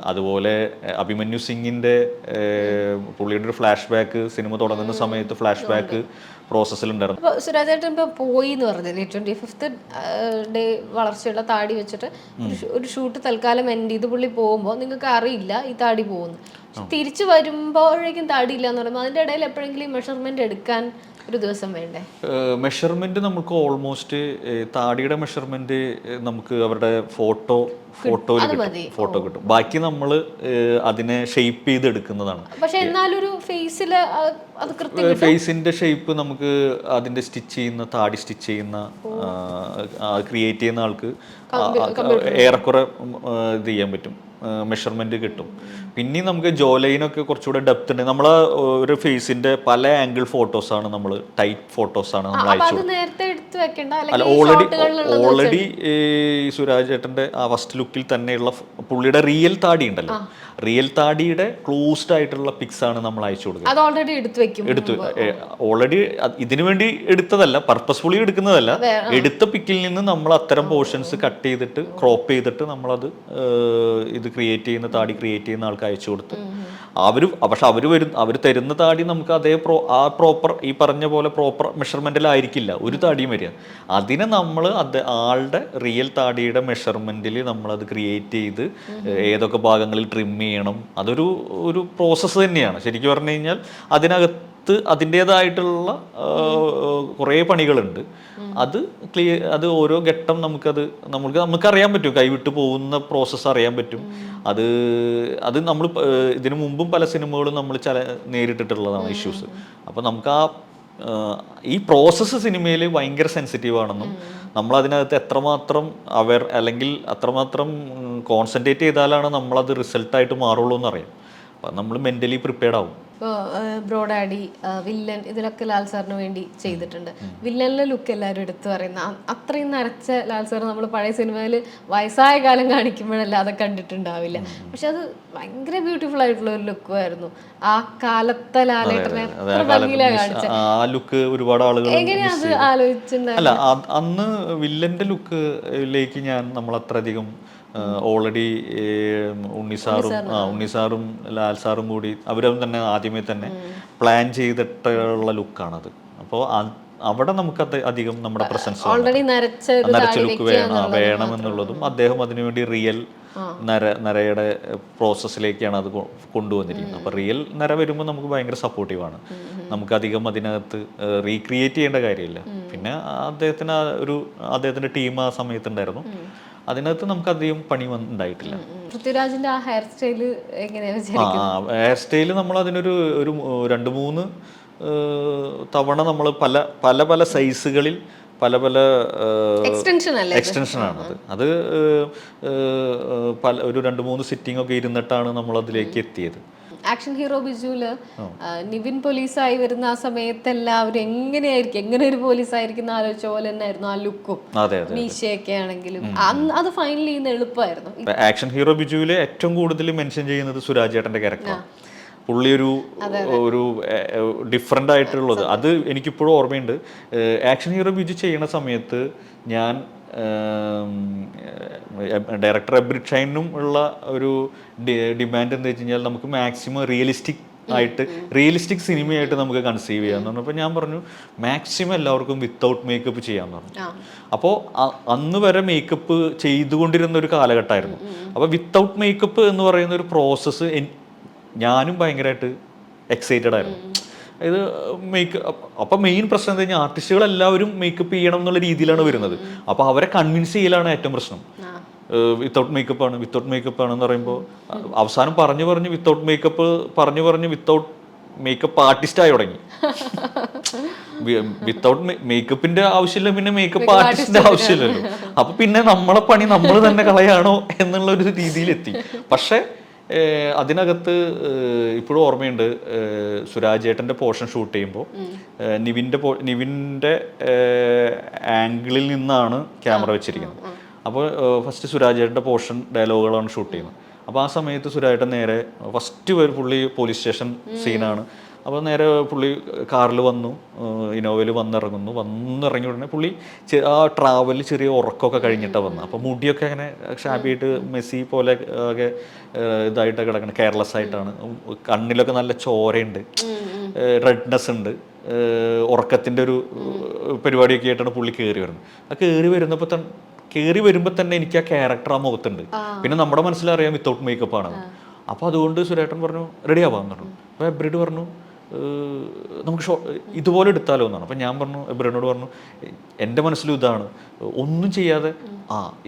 അതുപോലെ അഭിമന്യു സിംഗിൻ്റെ പുള്ളിയുടെ ഒരു ഫ്ലാഷ് ബാക്ക് സിനിമ തുടങ്ങുന്ന സമയത്ത് ഫ്ലാഷ് ബാക്ക് പ്രോസസ്സിലുണ്ടായിരുന്നു. അപ്പോൾ സുരാജേട്ടൻ ഇപ്പോൾ പോയി എന്ന് പറഞ്ഞത് 25th ഡേ വളർച്ചയുള്ള താടി വെച്ചിട്ട് ഒരു ഷൂട്ട് തൽക്കാലം എൻഡ് ചെയ്ത് പുള്ളി പോകുമ്പോൾ നിങ്ങൾക്ക് അറിയില്ല ഈ താടി പോകുന്നു. തിരിച്ചു വരുമ്പോഴേക്കും താടി ഇല്ല എന്ന് പറയുമ്പോൾ അതിൻ്റെ ഇടയിൽ എപ്പോഴെങ്കിലും മെഷർമെന്റ് എടുക്കാൻ ഒരു ദിവസം വേണ്ടേ? മെഷർമെന്റ് നമുക്ക് ഓൾമോസ്റ്റ് താടിയുടെ മെഷർമെന്റ് നമുക്ക് അവരുടെ ഫോട്ടോയിൽ കിട്ടും. ബാക്കി നമ്മൾ അതിനെ ഷേപ്പ് ചെയ്ത് എടുക്കുന്നതാണ്. പക്ഷെ എന്നാലൊരു ഫേസിന്റെ ഷേപ്പ് നമുക്ക് അതിന്റെ സ്റ്റിച്ച് ചെയ്യുന്ന, താടി സ്റ്റിച്ച് ചെയ്യുന്ന, ക്രിയേറ്റ് ചെയ്യുന്ന ആൾക്ക് ഏറെക്കുറെ ഇത് ചെയ്യാൻ പറ്റും, മെഷർമെന്റ് കിട്ടും. പിന്നെ നമുക്ക് ജോലൈനൊക്കെ കുറച്ചുകൂടെ ഡെപ്ത് ഉണ്ട്. നമ്മളെ ഒരു ഫേസിന്റെ പല ആംഗിൾ ഫോട്ടോസാണ്, നമ്മൾ ടൈറ്റ് ഫോട്ടോസാണ് നമ്മൾ അയച്ചു. അല്ല, ഓൾറെഡി സുരാജ് ചേട്ടന്റെ ആ ഫസ്റ്റ് ലുക്കിൽ തന്നെയുള്ള പുള്ളിയുടെ റിയൽ താടി ഉണ്ടല്ലോ, റിയൽ താടിയുടെ ക്ലോസ്ഡ് ആയിട്ടുള്ള പിക്സ് ആണ് നമ്മൾ അയച്ചു കൊടുക്കുന്നത്. ഓൾറെഡി ഇതിനു വേണ്ടി എടുത്തതല്ല, പർപ്പസ്ഫുള്ളി എടുക്കുന്നതല്ല. എടുത്ത പിക്കിൽ നിന്ന് നമ്മൾ അത്തരം പോർഷൻസ് കട്ട് ചെയ്തിട്ട് ക്രോപ്പ് ചെയ്തിട്ട് നമ്മളത് ഇത് ക്രിയേറ്റ് ചെയ്യുന്ന താടി ക്രിയേറ്റ് ചെയ്യുന്ന ആൾക്ക് അയച്ചു കൊടുത്ത് പക്ഷെ അവർ തരുന്ന താടി നമുക്ക് അതേ പ്രോപ്പർ ഈ പറഞ്ഞ പോലെ പ്രോപ്പർ മെഷർമെന്റിലായിരിക്കില്ല ഒരു താടിയും വരിക. അതിനെ നമ്മൾ ആളുടെ റിയൽ താടിയുടെ മെഷർമെന്റിൽ നമ്മളത് ക്രിയേറ്റ് ചെയ്ത് ഏതൊക്കെ ഭാഗങ്ങളിൽ ട്രിം ചെയ്യണം, അതൊരു പ്രോസസ്സ് തന്നെയാണ്. ശരിക്കും പറഞ്ഞു കഴിഞ്ഞാൽ അതിനകത്ത് അതിൻ്റെതായിട്ടുള്ള കുറേ പണികളുണ്ട്. അത് ഓരോ ഘട്ടം നമുക്കറിയാൻ പറ്റും, കൈവിട്ട് പോകുന്ന പ്രോസസ്സ് അറിയാൻ പറ്റും. അത് നമ്മൾ ഇതിനു മുമ്പും പല സിനിമകളും നമ്മൾ നേരിട്ടിട്ടുള്ളതാണ് ഇഷ്യൂസ്. അപ്പോൾ നമുക്ക് ഈ പ്രോസസ്സ് സിനിമയിൽ ഭയങ്കര സെൻസിറ്റീവ് ആണെന്നും നമ്മളതിനകത്ത് എത്രമാത്രം അല്ലെങ്കിൽ അത്രമാത്രം കോൺസെൻട്രേറ്റ് ചെയ്താലാണ് നമ്മളത് റിസൾട്ടായിട്ട് മാറുള്ളൂ എന്നറിയാം. അപ്പം നമ്മൾ മെൻ്റലി പ്രിപ്പയർഡ് ആവും. ഇപ്പോൾ ബ്രോഡാഡി, വില്ലൻ, ഇതിലൊക്കെ ലാൽ സാറിന് വേണ്ടി ചെയ്തിട്ടുണ്ട്. വില്ലനിലെ ലുക്ക് എല്ലാവരും എടുത്തു പറയുന്ന അത്രയും നരച്ച ലാൽ സാർ നമ്മൾ പഴയ സിനിമയിൽ വയസ്സായ കാലം കാണിക്കുമ്പോഴല്ലാതെ കണ്ടിട്ടുണ്ടാവില്ല. പക്ഷെ അത് ഭയങ്കര ബ്യൂട്ടിഫുൾ ആയിട്ടുള്ള ഒരു ലുക്കുമായിരുന്നു. ആ കാലത്തെ ലാലേട്ടനെ ആ ലുക്ക് ഒരുപാട് ആളുകൾ എങ്ങനെയാ അത് ആലോചിച്ചിട്ടുണ്ടായിരുന്നു? അല്ല, അന്ന് വില്ലന്റെ ലുക്കിലേക്ക് നമ്മൾ അത്രയധികം ഓൾറെഡി ഉണ്ണിസാറും ലാൽ സാറും കൂടി അവരും തന്നെ ആദ്യമേ തന്നെ പ്ലാൻ ചെയ്തിട്ടുള്ള ലുക്കാണത്. അപ്പോൾ അവിടെ നമുക്ക് അധികം നമ്മുടെ പ്രസൻസ് നരച്ച ലുക്ക് വേണമെന്നുള്ളതും അദ്ദേഹം അതിനുവേണ്ടി റിയൽ നരയുടെ പ്രോസസ്സിലേക്കാണ് അത് കൊണ്ടുവന്നിരിക്കുന്നത്. അപ്പോൾ റിയൽ നര വരുമ്പോൾ നമുക്ക് ഭയങ്കര സപ്പോർട്ടീവാണ്. നമുക്കധികം അതിനകത്ത് റീക്രിയേറ്റ് ചെയ്യേണ്ട കാര്യമില്ല. പിന്നെ അദ്ദേഹത്തിൻ്റെ ടീം ആ സമയത്തുണ്ടായിരുന്നു. അതിനകത്ത് നമുക്ക് അധികം പണി ഉണ്ടായിട്ടില്ല. പൃഥ്വിരാജിന്റെ ആ ഹെയർ സ്റ്റൈല് ഹെയർ സ്റ്റൈല് നമ്മൾ അതിനൊരു 2-3 തവണ നമ്മൾ പല സൈസുകളിൽ പല എക്സ്റ്റൻഷനാണത്. അത് ഒരു 2-3 സിറ്റിംഗ് ഒക്കെ ഇരുന്നിട്ടാണ് നമ്മൾ അതിലേക്ക് എത്തിയത്. ആക്ഷൻ ഹീറോ ബിജുവില് നിവിൻ പോലീസായി വരുന്ന ആ സമയത്ത് എല്ലാവരും എങ്ങനെ ഒരു പോലീസായിരിക്കും ആലോചിച്ച പോലെ തന്നെ ആയിരുന്നു ആ ലുക്കും മീശയൊക്കെ ആണെങ്കിലും. അത് ഫൈനൽ ചെയ്യുന്ന എളുപ്പമായിരുന്നു. ആക്ഷൻ ഹീറോ ബിജുവില് ഏറ്റവും കൂടുതൽ മെൻഷൻ ചെയ്യുന്നത് സുരാജ് ചേട്ടന്റെ ക്യാരക്ടറാണ്. പുള്ളി ഒരു ഡിഫറെൻ്റ് ആയിട്ടുള്ളത് അത് എനിക്കിപ്പോഴും ഓർമ്മയുണ്ട്. ആക്ഷൻ ഹീറോ ബിജു ചെയ്യണ സമയത്ത് ഞാൻ ഡയറക്ടർ എബ്രിഡ് ഷൈനും ഉള്ള ഒരു ഡിമാൻഡ് എന്താ വെച്ച് കഴിഞ്ഞാൽ നമുക്ക് മാക്സിമം റിയലിസ്റ്റിക് സിനിമയായിട്ട് നമുക്ക് കൺസീവ് ചെയ്യാമെന്ന് പറഞ്ഞു. അപ്പോൾ ഞാൻ പറഞ്ഞു മാക്സിമം എല്ലാവർക്കും വിത്തൗട്ട് മേക്കപ്പ് ചെയ്യാമെന്ന് പറഞ്ഞു. അപ്പോൾ അന്ന് വരെ മേക്കപ്പ് ചെയ്തുകൊണ്ടിരുന്ന ഒരു കാലഘട്ടമായിരുന്നു. അപ്പോൾ വിത്തൗട്ട് മേക്കപ്പ് എന്ന് പറയുന്ന ഒരു പ്രോസസ്സ് ഞാനും ഭയങ്കരമായിട്ട് എക്സൈറ്റഡ് ആയിരുന്നു. ഇത് അപ്പം മെയിൻ പ്രശ്നം എന്താ കഴിഞ്ഞാൽ ആർട്ടിസ്റ്റുകളെല്ലാവരും മേക്കപ്പ് ചെയ്യണം എന്നുള്ള രീതിയിലാണ് വരുന്നത്. അപ്പോൾ അവരെ കൺവിൻസ് ചെയ്യലാണ് ഏറ്റവും പ്രശ്നം. വിത്തൗട്ട് മേക്കപ്പ് ആണെന്ന് പറയുമ്പോൾ അവസാനം പറഞ്ഞു without makeup without makeup artist ആയി തുടങ്ങി. വിത്തൗട്ട് മേക്കപ്പിന്റെ ആവശ്യമില്ല, പിന്നെ മേക്കപ്പ് ആർട്ടിസ്റ്റിന്റെ ആവശ്യമില്ലല്ലോ. അപ്പൊ പിന്നെ നമ്മളെ പണി നമ്മൾ തന്നെ കളയാണോ എന്നുള്ള ഒരു രീതിയിലെത്തി. പക്ഷെ അതിനകത്ത് ഇപ്പോഴും ഓർമ്മയുണ്ട്, സുരാജേട്ടൻ്റെ പോർഷൻ ഷൂട്ട് ചെയ്യുമ്പോൾ നിവിൻ്റെ ആംഗിളിൽ നിന്നാണ് ക്യാമറ വെച്ചിരിക്കുന്നത്. അപ്പോൾ ഫസ്റ്റ് സുരാജേട്ടൻ്റെ പോർഷൻ ഡയലോഗുകളാണ് ഷൂട്ട് ചെയ്യുന്നത്. അപ്പോൾ ആ സമയത്ത് സുരാജേട്ടൻ നേരെ ഫസ്റ്റ് പുള്ളി പോലീസ് സ്റ്റേഷൻ സീനാണ്. അപ്പോൾ നേരെ പുള്ളി കാറിൽ വന്നു, ഇന്നോവയിൽ വന്നിറങ്ങി ഉടനെ പുള്ളി ആ ട്രാവലിൽ ചെറിയ ഉറക്കമൊക്കെ കഴിഞ്ഞിട്ടാണ് വന്നത്. അപ്പോൾ മുടിയൊക്കെ അങ്ങനെ ഷാബിയായിട്ട് മെസ്സി പോലെ ഒക്കെ ഇതായിട്ട് കിടക്കണം, കെയർലെസ് ആയിട്ടാണ്. കണ്ണിലൊക്കെ നല്ല ചോരയുണ്ട്, റെഡ്നെസ് ഉണ്ട്, ഉറക്കത്തിൻ്റെ ഒരു പരിപാടിയൊക്കെ ആയിട്ടാണ് പുള്ളി കയറി വരുന്നത്. ആ കയറി വരുമ്പോൾ തന്നെ എനിക്ക് ആ ക്യാരക്ടർ ആ മുഖത്തുണ്ട്. പിന്നെ നമ്മുടെ മനസ്സിലറിയാം വിത്തൗട്ട് മേക്കപ്പ് ആണെന്ന്. അപ്പോൾ അതുകൊണ്ട് സുരേട്ടൻ പറഞ്ഞു റെഡി ആവാന്ന് പറഞ്ഞു. അപ്പോൾ എബ്രിഡ് പറഞ്ഞു നമുക്ക് ഇതുപോലെ എടുത്താലോ എന്നാണ്. അപ്പം ഞാൻ പറഞ്ഞു, എബ്രിഡിനോട് പറഞ്ഞു എൻ്റെ മനസ്സിലും ഇതാണ്, ഒന്നും ചെയ്യാതെ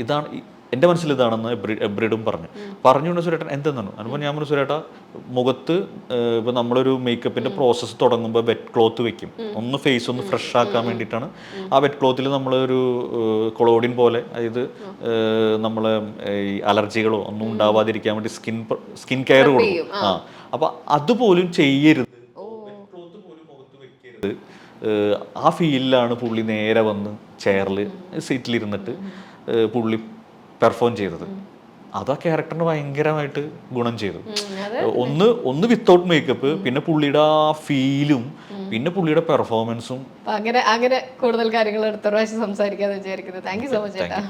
ഇതാണ് എൻ്റെ മനസ്സിൽ ഇതാണെന്ന് എബ്രിഡും പറഞ്ഞുകൊണ്ട് സുരേട്ടൻ എന്തെന്നാണ്. അപ്പോൾ ഞാൻ പറഞ്ഞു സുരേട്ട, മുഖത്ത് ഇപ്പോൾ നമ്മളൊരു മേക്കപ്പിൻ്റെ പ്രോസസ്സ് തുടങ്ങുമ്പോൾ വെറ്റ് ക്ലോത്ത് വെക്കും, ഒന്ന് ഫേസ് ഒന്ന് ഫ്രഷ് ആക്കാൻ വേണ്ടിയിട്ടാണ്. ആ വെറ്റ് ക്ലോത്തിൽ നമ്മളൊരു കൊളോഡിൻ പോലെ, അതായത് നമ്മൾ ഈ അലർജികളോ ഒന്നും ഉണ്ടാവാതിരിക്കാൻ വേണ്ടി സ്കിൻ കെയർ കൊടുക്കും. അപ്പോൾ അതുപോലും ചെയ്യരുത്, വെറ്റ് ക്ലോത്ത് പോലും മുഖത്ത് വെക്കരുത്. ആ ഫീലിലാണ് പുള്ളി നേരെ വന്ന് ചെയറിൽ സീറ്റിലിരുന്നിട്ട് പുള്ളി പെർഫോം ചെയ്തത്. അത് ആ ക്യാരക്ടറിന് ഭയങ്കരമായിട്ട് ഗുണം ചെയ്തു. ഒന്ന് വിത്തൗട്ട് മേക്കപ്പ്, പിന്നെ പുള്ളിയുടെ ആ ഫീലും, പിന്നെ പുള്ളിയുടെ പെർഫോമൻസും. അങ്ങനെ കൂടുതൽ കാര്യങ്ങൾ അടുത്ത പ്രാവശ്യം സംസാരിക്കാന്ന് വിചാരിക്കുന്നത്. താങ്ക് യു സോ മച്ച് ചേട്ടാ.